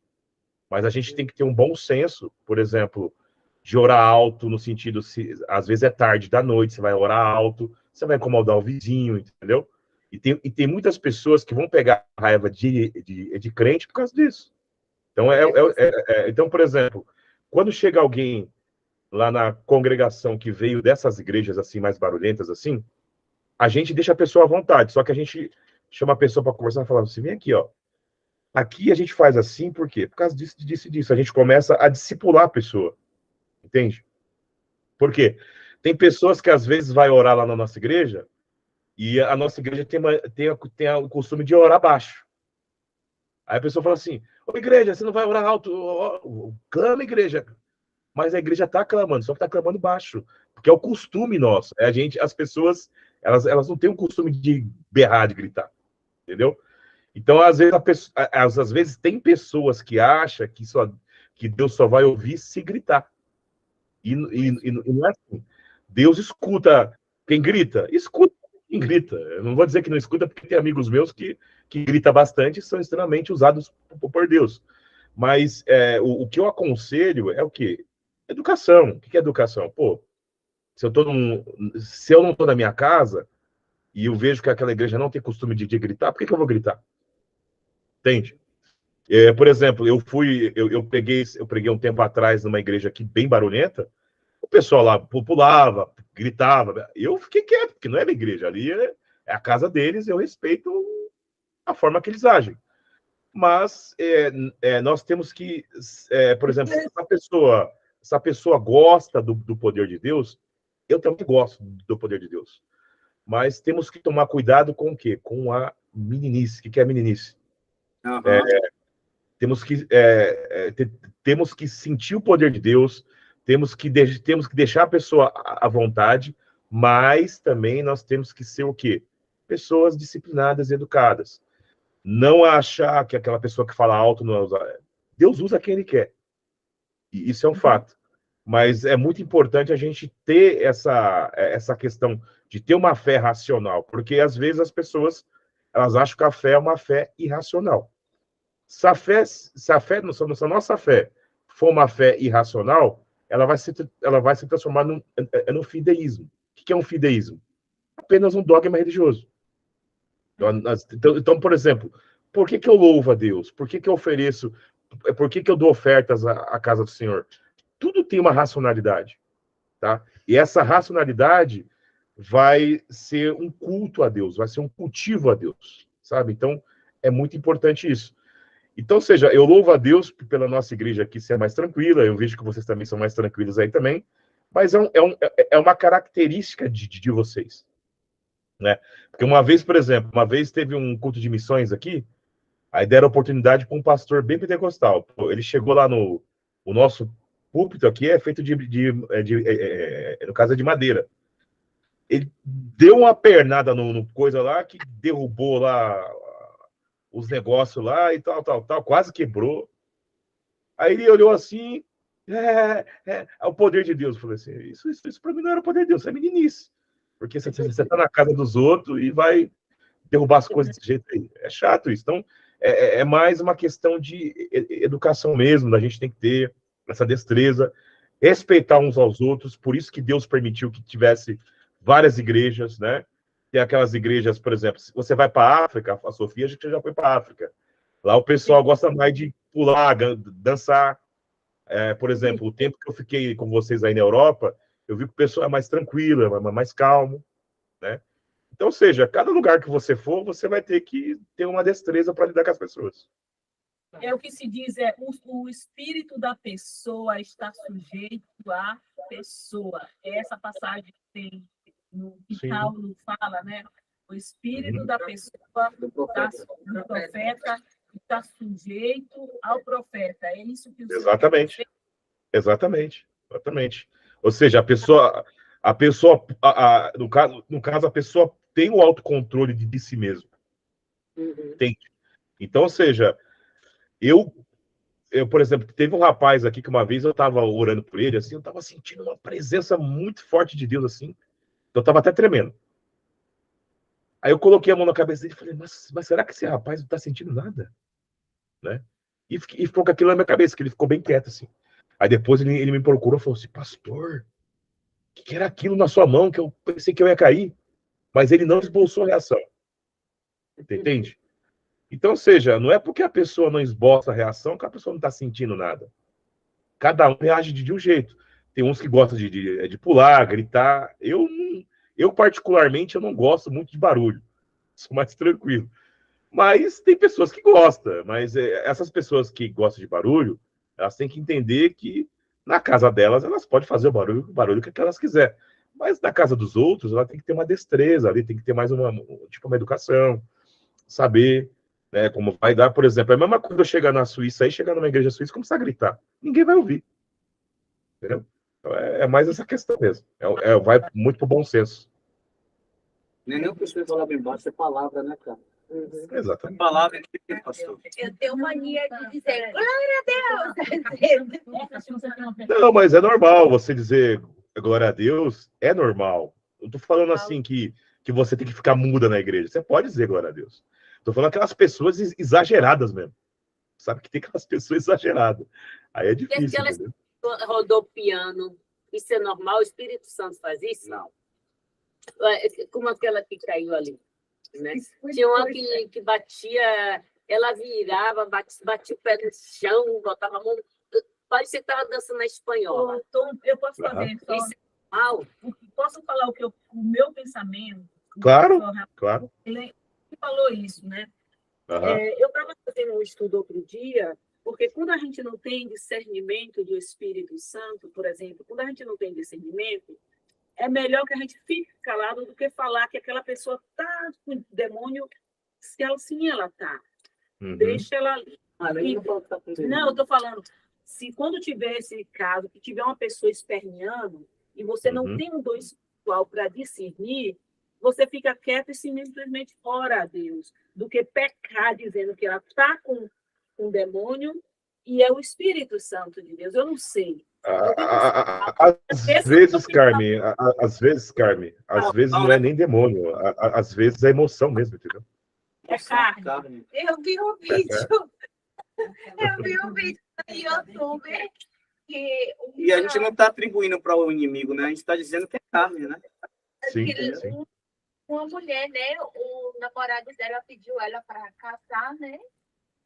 Mas a gente tem que ter um bom senso, por exemplo, de orar alto, no sentido, às vezes é tarde da noite, você vai orar alto, você vai incomodar o vizinho, entendeu? E tem muitas pessoas que vão pegar raiva de crente por causa disso. Então, então, por exemplo, quando chega alguém lá na congregação que veio dessas igrejas assim mais barulhentas assim, a gente deixa a pessoa à vontade, só que a gente chama a pessoa para conversar e fala assim, vem aqui, ó. Aqui a gente faz assim, por quê? Por causa disso. A gente começa a discipular a pessoa. Entende? Por quê? Tem pessoas que às vezes vai orar lá na nossa igreja e a nossa igreja tem o costume de orar baixo. Aí a pessoa fala assim, ô igreja, você não vai orar alto? Clama, igreja. Mas a igreja está clamando, só que está clamando baixo. Porque é o costume nosso. As pessoas, elas não têm o costume de berrar, de gritar. Entendeu? Então, às vezes tem pessoas que acham que Deus só vai ouvir se gritar. E não é assim. Deus escuta quem grita. Escuta quem grita. Eu não vou dizer que não escuta, porque tem amigos meus que gritam bastante e são extremamente usados por Deus. Mas o que eu aconselho é o quê? Educação. O que é educação? Pô, se eu não estou na minha casa e eu vejo que aquela igreja não tem costume de gritar, por que eu vou gritar? Entende? Por exemplo, eu preguei um tempo atrás numa igreja aqui bem barulhenta, o pessoal lá pulava, gritava, eu fiquei quieto, porque não é minha igreja, ali é a casa deles, eu respeito a forma que eles agem. Mas nós temos que, por exemplo, se essa pessoa gosta do poder de Deus, eu também gosto do poder de Deus. Mas temos que tomar cuidado com o quê? Com a meninice. O que é a meninice? Temos que sentir o poder de Deus, Temos que deixar a pessoa à vontade, mas também nós temos que ser o quê? Pessoas disciplinadas e educadas. Não achar que aquela pessoa que fala alto não usa. Deus usa quem ele quer. E isso é um fato. Mas é muito importante a gente ter essa questão de ter uma fé racional, porque às vezes as pessoas elas acham que a fé é uma fé irracional. Se a nossa fé for uma fé irracional, ela vai se transformar no fideísmo. O que é um fideísmo? Apenas um dogma religioso. Então, por exemplo, por que eu louvo a Deus? Por que eu ofereço? Por que eu dou ofertas à casa do Senhor? Tudo tem uma racionalidade, tá? E essa racionalidade vai ser um culto a Deus, vai ser um cultivo a Deus, sabe? Então, é muito importante isso. Então, seja, eu louvo a Deus pela nossa igreja aqui ser mais tranquila, eu vejo que vocês também são mais tranquilos aí também, mas é uma característica de vocês, né? Porque uma vez, por exemplo, teve um culto de missões aqui, aí deram oportunidade para um pastor bem pentecostal. Ele chegou lá o nosso púlpito aqui é feito no caso é de madeira. Ele deu uma pernada no coisa lá que derrubou lá os negócios lá e tal, quase quebrou. Aí ele olhou assim, é o poder de Deus. Eu falei assim, isso para mim não era o poder de Deus, isso é meninice. Porque você está na casa dos outros e vai derrubar as coisas desse jeito aí. É chato isso. Então, é mais uma questão de educação mesmo, a gente tem que ter essa destreza, respeitar uns aos outros, por isso que Deus permitiu que tivesse várias igrejas, né? Tem aquelas igrejas, por exemplo, se você vai para a África, a Sofia, a gente já foi para a África. Lá o pessoal gosta mais de pular, dançar. Por exemplo, o tempo que eu fiquei com vocês aí na Europa, eu vi que o pessoal é mais tranquilo, é mais calmo, né? Então, seja, cada lugar que você for, você vai ter que ter uma destreza para lidar com as pessoas. É o que se diz, o espírito da pessoa está sujeito à pessoa. Essa passagem que tem no que Paulo fala, né? O espírito da pessoa, do profeta, está sujeito ao profeta. É isso que o Exatamente. Exatamente. Ou seja, no caso, a pessoa tem o autocontrole de si mesmo. Tem. Então, ou seja, eu, por exemplo, teve um rapaz aqui que uma vez eu estava orando por ele, assim, eu estava sentindo uma presença muito forte de Deus, assim, eu estava até tremendo. Aí eu coloquei a mão na cabeça dele e falei, mas será que esse rapaz não está sentindo nada? Né? E ficou com aquilo na minha cabeça, que ele ficou bem quieto, assim. Aí depois ele me procurou e falou assim, pastor, o que era aquilo na sua mão que eu pensei que eu ia cair? Mas ele não esboçou reação. Entende? Então, ou seja, não é porque a pessoa não esboça a reação que a pessoa não está sentindo nada. Cada um reage de um jeito. Tem uns que gostam de pular, gritar. Eu, particularmente, eu não gosto muito de barulho. Sou mais tranquilo. Mas tem pessoas que gostam. Mas essas pessoas que gostam de barulho, elas têm que entender que na casa delas, elas podem fazer o barulho que elas quiserem. Mas na casa dos outros, ela tem que ter uma destreza ali, tem que ter mais uma educação, saber, né, como vai dar, por exemplo. É a mesma coisa eu chegar na Suíça e chegar numa igreja suíça e começar a gritar. Ninguém vai ouvir. Entendeu? Então, é mais essa questão mesmo. Vai muito pro bom senso. Nem o que você falar bem baixo é palavra, né, cara? Exatamente. Palavra que pastor. Eu tenho mania de dizer glória a Deus. Não, mas é normal você dizer glória a Deus, é normal. Eu tô falando assim que você tem que ficar muda na igreja. Você pode dizer glória a Deus. Tô falando aquelas pessoas exageradas mesmo. Sabe que tem aquelas pessoas exageradas. Aí é difícil. Aquelas rodopiando, isso é normal? O Espírito Santo faz isso? Não. Como aquela que caiu ali. Né? Tinha uma que batia, ela virava, batia o pé no chão, botava a mão. Parecia que estava dançando na espanhola. Eu posso fazer isso é normal? Posso falar o meu pensamento? Claro. Ele falou isso, né? Uhum. Eu estava fazendo um estudo outro dia, porque quando a gente não tem discernimento do Espírito Santo, por exemplo, quando a gente não tem discernimento, é melhor que a gente fique calado do que falar que aquela pessoa está com demônio, se ela sim ela está. Deixa ela ali. Não, eu estou falando, se quando tiver esse caso, que tiver uma pessoa esperneando, e você não tem um dom espiritual para discernir, você fica quieto e simplesmente ora a Deus, do que pecar dizendo que ela está com um demônio e é o Espírito Santo de Deus. Eu não sei. Às vezes, Carmen, às vezes não é nem demônio, às vezes é emoção mesmo, entendeu? É carne. Eu vi um vídeo. Eu vi um vídeo no YouTube que E a gente não está atribuindo para o inimigo, né? A gente está dizendo que é carne, né? Sim, sim. Uma mulher, né? O namorado dela pediu ela para casar, né?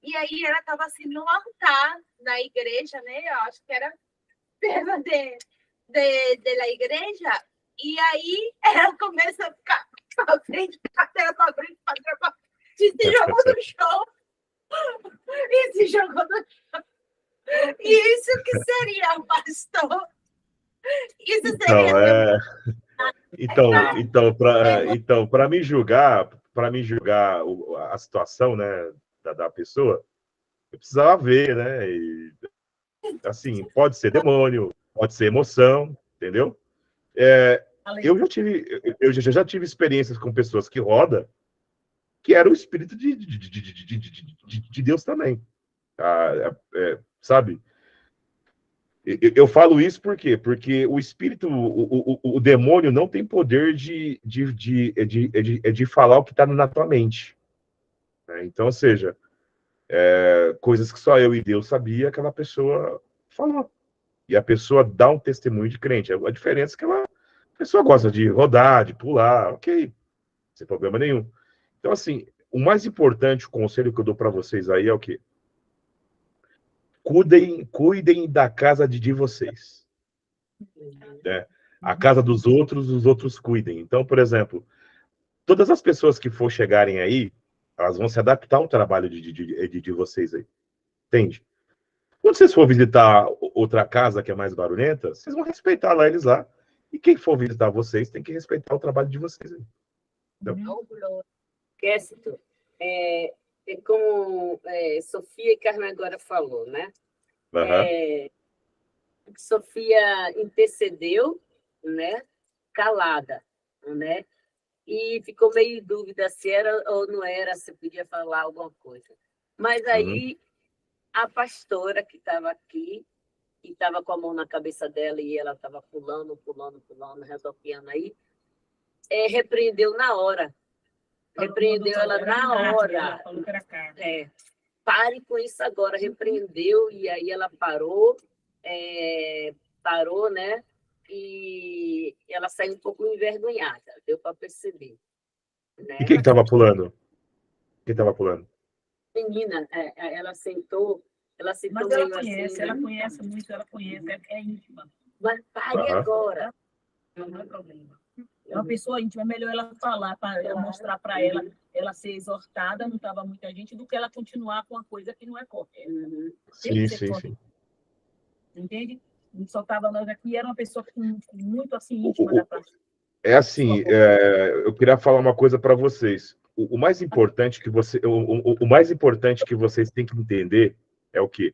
E aí ela estava assim no altar na igreja, né? Eu acho que era perto da igreja. E aí ela começa a ficar para frente, para frente, e se jogou no chão. E se jogou no chão. E isso que seria, pastor? Isso seria... Então, para me julgar a situação, né, da pessoa, eu precisava ver, né? E, assim, pode ser demônio, pode ser emoção, entendeu? Eu já tive experiências com pessoas que rodam, que era o espírito de Deus também, sabe? Eu falo isso por quê? Porque o espírito, o demônio não tem poder de falar o que está na tua mente, né? Então, ou seja, coisas que só eu e Deus sabia, aquela pessoa falou. E a pessoa dá um testemunho de crente. A diferença é que a pessoa gosta de rodar, de pular, ok, sem problema nenhum. Então, assim, o mais importante, o conselho que eu dou para vocês aí é o quê? Cuidem da casa de vocês. Né? A casa dos outros, os outros cuidem. Então, por exemplo, todas as pessoas que for chegarem aí, elas vão se adaptar ao trabalho de vocês aí. Entende? Quando vocês for visitar outra casa que é mais barulhenta, vocês vão respeitar lá eles lá. E quem for visitar vocês tem que respeitar o trabalho de vocês aí. Então, Kécito, como Sofia e Carmen agora falou, né? Sofia intercedeu, né? Calada, né? E ficou meio em dúvida se era ou não era, se podia falar alguma coisa. Mas aí a pastora que estava aqui, e estava com a mão na cabeça dela e ela estava pulando, resolvendo aí, repreendeu na hora. Repreendeu ela na hora. Pare com isso agora. Repreendeu e aí ela parou, né? E ela saiu um pouco envergonhada, deu para perceber. Né? E quem estava pulando? Quem estava pulando? Menina, ela sentou. Mas ela conhece, assim, ela conhece muito, ela conhece, é íntima. Mas pare agora. Não é problema. É uma pessoa íntima, é melhor ela falar, para mostrar para ela ser exortada, não estava muita gente, do que ela continuar com uma coisa que não é correta. Sim. Entende? Só estava nós aqui, era uma pessoa muito assim íntima da parte. É assim, eu queria falar uma coisa para vocês. O mais importante que vocês têm que entender é o quê?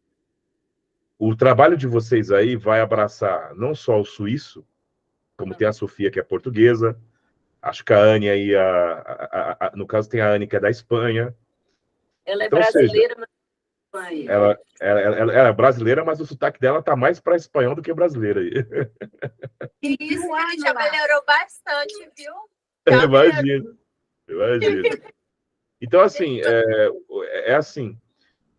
O trabalho de vocês aí vai abraçar não só o suíço, como tem a Sofia, que é portuguesa, acho que a Anne aí, no caso tem a Anne, que é da Espanha. Ela é brasileira, mas Espanha. Ela é brasileira, mas o sotaque dela tá mais para espanhol do que brasileira aí. Isso, já melhorou bastante, viu? Imagina. Então, assim, assim,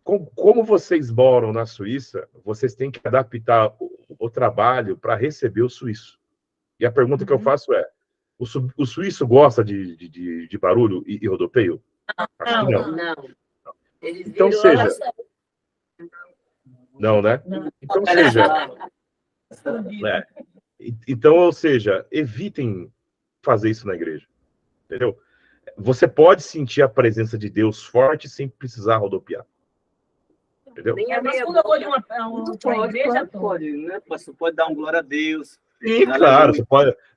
como vocês moram na Suíça, vocês têm que adaptar o trabalho para receber o suíço. E a pergunta que eu faço é, o suíço gosta de barulho e rodopeio? Acho que não. Então, seja... Não, né? Então, ou seja, evitem fazer isso na igreja. Entendeu? Você pode sentir a presença de Deus forte sem precisar rodopiar. Entendeu? Mas quando eu vou de uma igreja, pode, né? Você pode dar um glória a Deus. Sim, claro,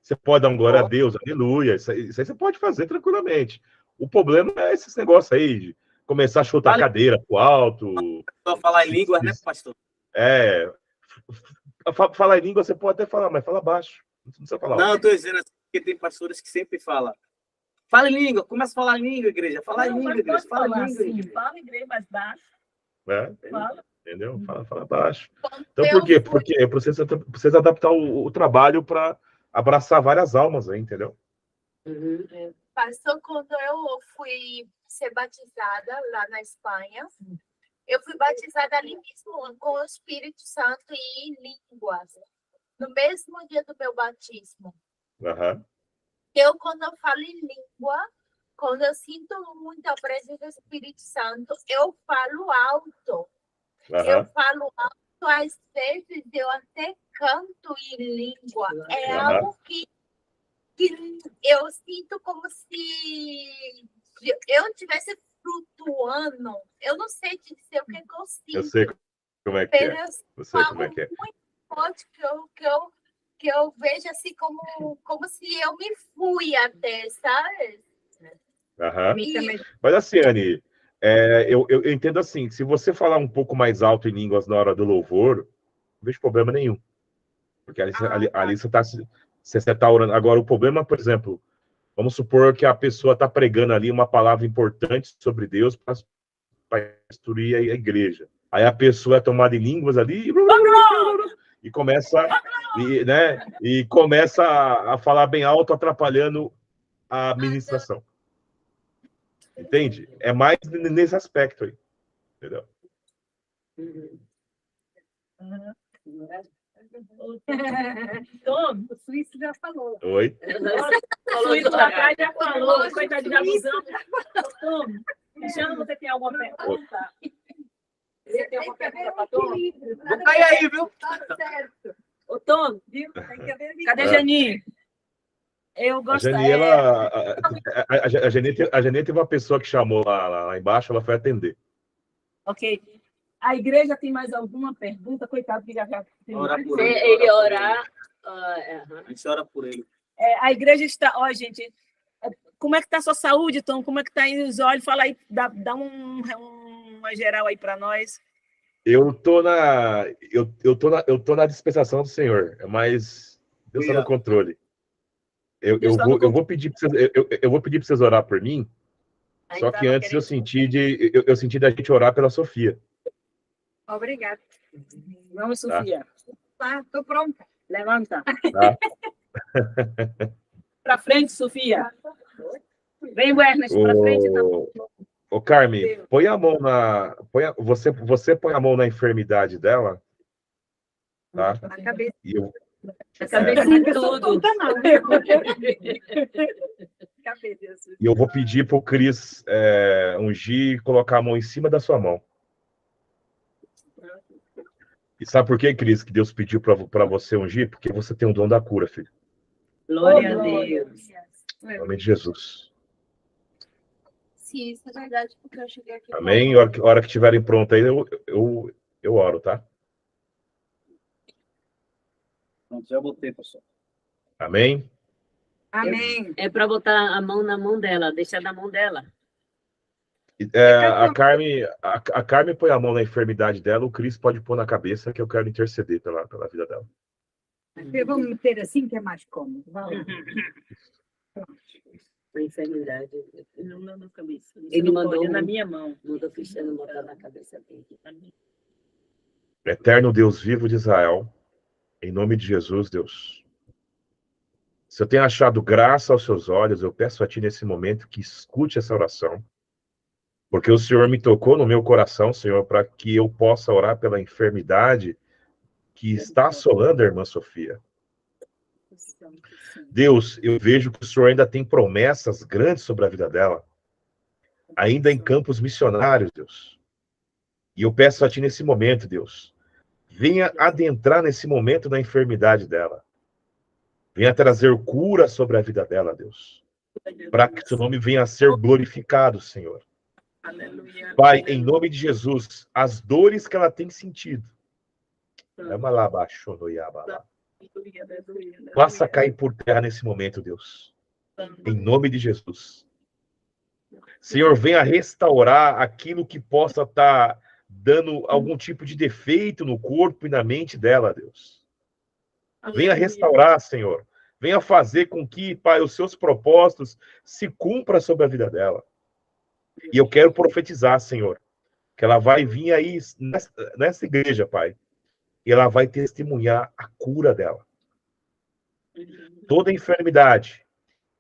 você pode dar um glória a Deus, aleluia. Isso aí você pode fazer tranquilamente. O problema é esses negócios aí de começar a chutar a cadeira pro alto. Só falar em línguas, né, pastor? Falar em língua você pode até falar, mas fala baixo. Não precisa falar. Não, eu estou dizendo assim, porque tem pastores que sempre falam. Fala em língua, começa a falar em língua, igreja. Fala em língua, igreja. Fala em língua, igreja. Fala em igreja mais baixo. Fala. Entendeu? Fala baixo. Então, por quê? Porque precisa adaptar o trabalho para abraçar várias almas aí, entendeu? Pastor, quando eu fui ser batizada lá na Espanha, eu fui batizada ali mesmo com o Espírito Santo e em línguas, no mesmo dia do meu batismo. Quando eu falo em língua, quando eu sinto muita presença do Espírito Santo, eu falo alto. Eu falo alto, às vezes eu até canto em língua. É algo que eu sinto como se eu estivesse flutuando. Eu não sei te dizer o que eu sinto. Eu sei como é que é. Eu sei como é que é. Muito forte que eu vejo assim como se eu me fui até, sabe? Mas assim, Anny, eu entendo assim, se você falar um pouco mais alto em línguas na hora do louvor, não vejo problema nenhum. Porque ali você está orando. Agora, o problema, por exemplo, vamos supor que a pessoa está pregando ali uma palavra importante sobre Deus para instruir a igreja. Aí a pessoa é tomada em línguas ali e começa, e começa a falar bem alto, atrapalhando a ministração. Entende? É mais nesse aspecto aí. Entendeu? Tom, o Suíço já falou. Oi? O Suíço da praia já falou. Coitado de abusão. Tom, Cristiano, você tem alguma pergunta? Você tem alguma pergunta para Tom? Vou cair aí, viu? Tá certo. Ô, Tom, Viu? Tem que haver cadê a Jani? Eu A Jani, a Jani teve uma pessoa que chamou lá embaixo, ela foi atender. Ok. A igreja tem mais alguma pergunta? Coitado que já tem mais. Se ele orar... A gente ora por ele. A igreja está... Ó, gente, como é que está a sua saúde, Tom? Como é que está aí os olhos? Fala aí, dá uma geral aí para nós. Eu tô na dispensação do Senhor, mas Deus está no controle. Eu vou pedir para vocês orar por mim. Só que antes eu senti da gente orar pela Sofia. Obrigada. Vamos, Sofia. Tá, tô pronta. Levanta. Tá? Para frente, Sofia. Vem, Werner, para frente. Tá? Ô, Carmen, põe a mão na... Você põe a mão na enfermidade dela, tá? A cabeça. E eu... A cabeça em tudo. E eu vou pedir para o Cris ungir e colocar a mão em cima da sua mão. E sabe por que, Cris, que Deus pediu para você ungir? Porque você tem o dom da cura, filho. Glória a Deus. Em nome de Jesus. Sim, isso é verdade, porque eu cheguei aqui. Amém? A hora que estiverem prontos aí, eu oro, tá? Pronto, já botei, pastor. Amém? Amém. É para botar a mão na mão dela, deixar na mão dela. A Carmen põe a mão na enfermidade dela, o Cris pode pôr na cabeça, que eu quero interceder pela vida dela. Eu vou meter assim, que é mais cômodo. Vai lá. A enfermidade. Não na cabeça. Ele mandou na minha mão. Mandou o Cristiano botar na cabeça dele. Eterno Deus vivo de Israel, em nome de Jesus, Deus. Se eu tenho achado graça aos seus olhos, eu peço a Ti nesse momento que escute essa oração. Porque o Senhor me tocou no meu coração, Senhor, para que eu possa orar pela enfermidade que está assolando a irmã Sofia. Deus, eu vejo que o Senhor ainda tem promessas grandes sobre a vida dela, ainda em campos missionários, Deus. E eu peço a Ti nesse momento, Deus, venha adentrar nesse momento da enfermidade dela. Venha trazer cura sobre a vida dela, Deus. Para que Seu nome venha a ser glorificado, Senhor. Aleluia. Pai, em nome de Jesus, as dores que ela tem sentido, faça cair por terra nesse momento, Deus. Em nome de Jesus. Senhor, venha restaurar aquilo que possa estar dando algum tipo de defeito no corpo e na mente dela, Deus. Venha restaurar, Senhor. Venha fazer com que, Pai, os seus propósitos se cumpram sobre a vida dela. E eu quero profetizar, Senhor, que ela vai vir aí nessa igreja, Pai, e ela vai testemunhar a cura dela. Toda enfermidade,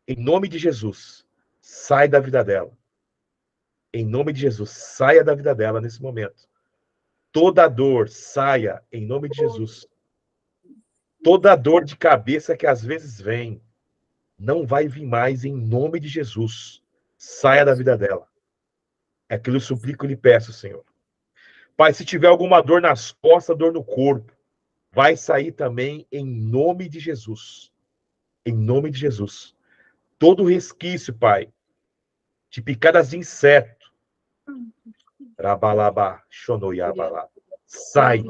em nome de Jesus, sai da vida dela. Em nome de Jesus, saia da vida dela nesse momento. Toda dor, saia, em nome de Jesus. Toda dor de cabeça que às vezes vem, não vai vir mais em nome de Jesus. Saia da vida dela. É aquilo que eu suplico e lhe peço, Senhor. Pai, se tiver alguma dor nas costas, dor no corpo, vai sair também em nome de Jesus. Em nome de Jesus. Todo resquício, Pai, de picadas de inseto, rabalabá, xonoiabalá, sai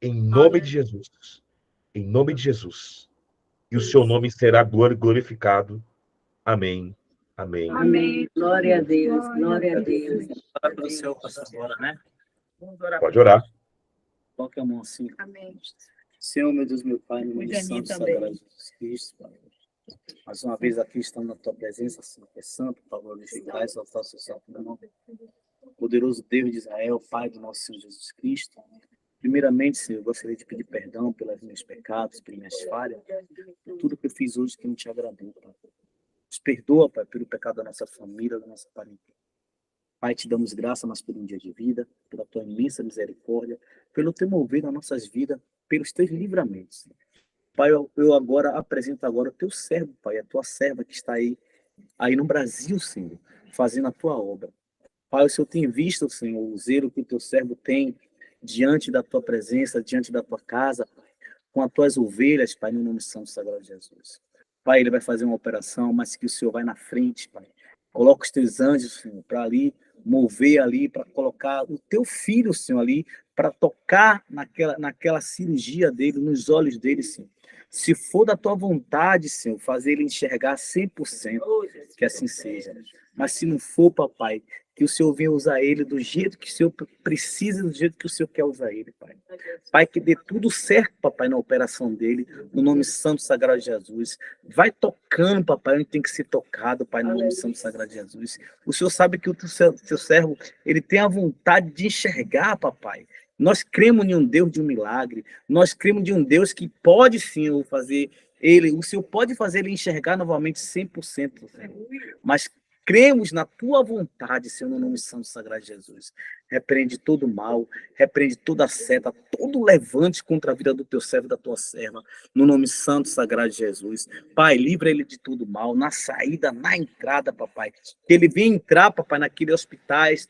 em nome de Jesus. Em nome de Jesus. E o seu nome será glorificado. Amém. Amém. Amém. Glória a Deus, glória a Deus. Orar pelo Senhor, pastor, agora, né? Pode orar. Coloque a mão assim. Amém. Senhor, meu Deus, meu Pai, no nome do Janinho Santo também. Sagrado Jesus Cristo, Pai. Mais uma vez aqui estamos na tua presença, Senhor, que é santo, para glorificar e exaltar o seu santo nome. Poderoso Deus de Israel, Pai do nosso Senhor Jesus Cristo. Primeiramente, Senhor, eu gostaria de pedir perdão pelos meus pecados, pelas minhas falhas, por tudo que eu fiz hoje que não te agradou, Pai. Nos perdoa, Pai, pelo pecado da nossa família, da nossa parentela. Pai, te damos graça mais por um dia de vida, pela tua imensa misericórdia, pelo teu mover nas nossas vidas, pelos teus livramentos. Pai, eu agora apresento agora o teu servo, Pai, a tua serva que está aí no Brasil, Senhor, fazendo a tua obra. Pai, o Senhor tem visto, Senhor, o zelo que o teu servo tem diante da tua presença, diante da tua casa, com as tuas ovelhas, Pai, no nome santo sagrado de Jesus. Pai, ele vai fazer uma operação, mas que o Senhor vai na frente, Pai. Coloca os teus anjos, Senhor, para ali, mover ali, para colocar o teu filho, Senhor, ali, para tocar naquela cirurgia dele, nos olhos dele, Senhor. Se for da tua vontade, Senhor, fazer ele enxergar 100%, que assim seja. Mas se não for, papai, que o Senhor venha usar ele do jeito que o Senhor precisa, do jeito que o Senhor quer usar ele, Pai. Pai, que dê tudo certo, papai, na operação dele, no nome santo sagrado de Jesus. Vai tocando, papai, onde tem que ser tocado, Pai, no nome santo sagrado de Jesus. O Senhor sabe que o teu servo, ele tem a vontade de enxergar, papai. Nós cremos em um Deus de um milagre. Nós cremos em um Deus que pode, sim, fazer ele, o Senhor pode fazer ele enxergar novamente 100%, Senhor. Mas cremos na tua vontade, Senhor, no nome santo sagrado de Jesus. Repreende todo mal, repreende toda seta, todo levante contra a vida do teu servo e da tua serva, no nome santo sagrado de Jesus. Pai, livra ele de todo mal, na saída, na entrada, papai. Que ele venha entrar, papai, naqueles hospitais,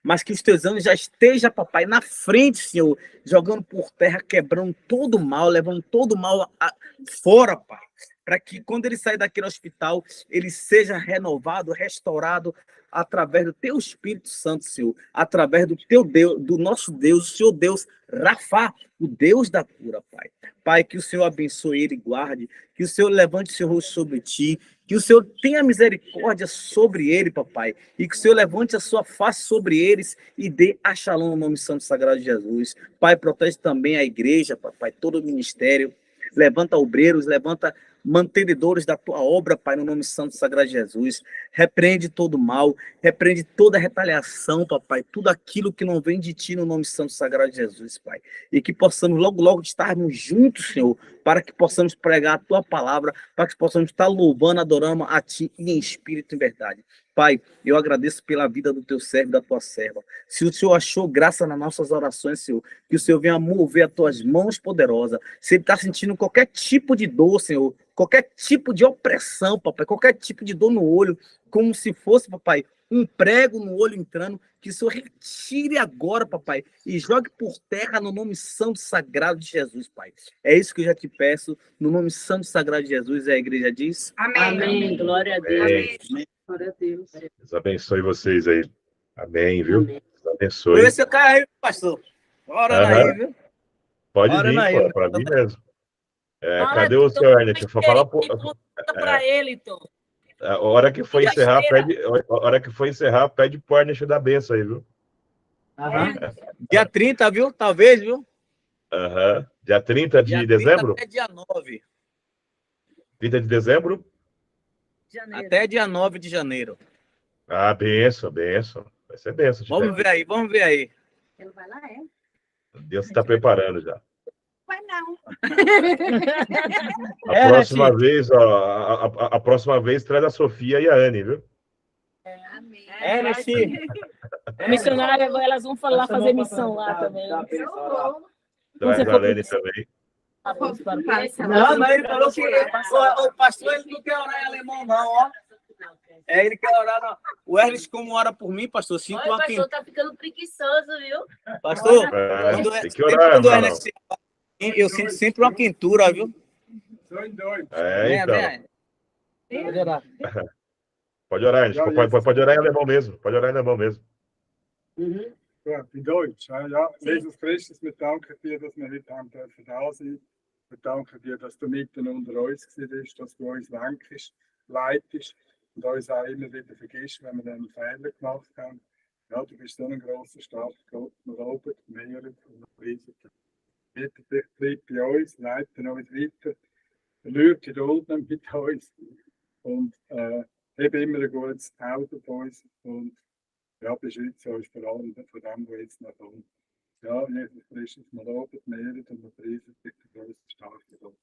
mas que os teus anjos já estejam, papai, na frente, Senhor, jogando por terra, quebrando todo mal, levando todo mal fora, Pai. Para que quando ele sair daquele hospital, ele seja renovado, restaurado através do teu Espírito Santo, Senhor, através do teu Deus, do nosso Deus, o Senhor Deus, Rafá, o Deus da cura, Pai. Pai, que o Senhor abençoe ele e guarde, que o Senhor levante o seu rosto sobre ti, que o Senhor tenha misericórdia sobre ele, papai, e que o Senhor levante a sua face sobre eles e dê a Shalom no nome santo sagrado de Jesus. Pai, protege também a igreja, papai, todo o ministério, levanta obreiros, levanta mantenedores da tua obra, Pai, no nome santo sagrado de Jesus. Repreende todo mal, repreende toda retaliação, papai, tudo aquilo que não vem de ti no nome santo sagrado de Jesus, Pai. E que possamos logo estarmos juntos, Senhor, para que possamos pregar a tua palavra, para que possamos estar louvando, adorando a ti em espírito e em verdade. Pai, eu agradeço pela vida do teu servo e da tua serva. Se o Senhor achou graça nas nossas orações, Senhor, que o Senhor venha mover as tuas mãos poderosas. Se ele está sentindo qualquer tipo de dor, Senhor, qualquer tipo de opressão, papai, qualquer tipo de dor no olho, como se fosse, papai, um prego no olho entrando, que o Senhor retire agora, papai, e jogue por terra no nome santo sagrado de Jesus, Pai. É isso que eu já te peço, no nome santo sagrado de Jesus, a igreja diz. Amém. Amém. Glória a Deus. Amém. Glória a Deus. Deus abençoe vocês aí. Amém, viu? Amém. Deus abençoe. Esse é o cara aí, pastor. Ora aí, viu? Pode Ora vir, aí, para mim mesmo. Olha, Cadê o seu Ernest? Eu vou falar conta para ele, então. A hora que for encerrar, pede pro Ernest da benção aí, viu? Dia 30, viu? Talvez, viu? Dia 30 de Dia 30 dezembro? até dia 9. 30 de dezembro? Janeiro. Até dia 9 de janeiro. Ah, benção, benção. Vai ser benção. Vamos ver aí, vamos ver aí. Ele vai lá, é? Deus está preparando já. Vai não. A próxima vez, ó, a próxima vez traz a Sofia e a Anne, viu? Amém. Né, Sim? Missionária, elas vão falar, fazer missão lá também. Traz a Lene também. Não, ele falou que o pastor ele não quer orar em alemão, não, ó. Ele quer orar, não. O Erlis, como ora por mim, pastor, sinto Olha, o uma pastor tá ficando preguiçoso, viu? Pastor, tem que orar, irmão. Eu sinto sempre uma quentura, viu? Então. Pode orar, gente. Pode orar em alemão mesmo. Pode orar em alemão mesmo. Ja, in Deutsch. Ja, Jesus Christus, wir danken dir, dass wir heute haben dürfen da sein. Wir danken dir, dass du mitten unter uns bist, dass du uns lenkst, leitest und uns auch immer wieder vergisst, wenn wir einen Fehler gemacht haben. Ja, du bist so ein grosser, starker Gott. Wir loben, mehren und wir preisen dich. Bitte dich, bleib bei uns, leite uns weiter. Lüge Geduld mit uns und heb immer ein gutes Auge auf uns und ja, beschütze uns vor allem von dem, was jetzt noch kommt. Ja, Jesus Christus, wir loben, mehren und wir preisen dich, der größte, starke Gott.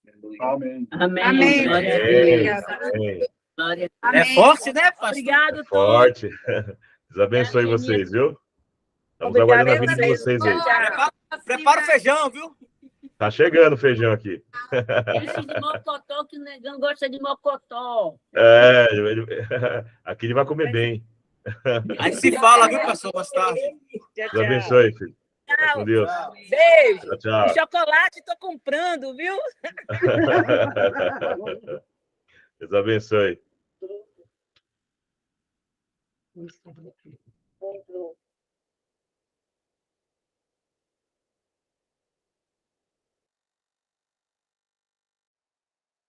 Amen. Amém. Amém. Glória a Aleluia. Deus. Glória a É forte, né, pastor? Obrigado, Forte. Deus abençoe vocês, viu? Estamos aguardando a vida de vocês aí. Prepara o feijão, viu? Tá chegando o feijão aqui. Deus. De mocotó, que o negão gosta de mocotó. Aqui ele vai comer bem. Aí se fala, viu, pastor, mais tarde. Deus abençoe, filho. Vai com Deus. Beijo. Tchau, tchau. E chocolate tô comprando, viu? Deus abençoe. Muito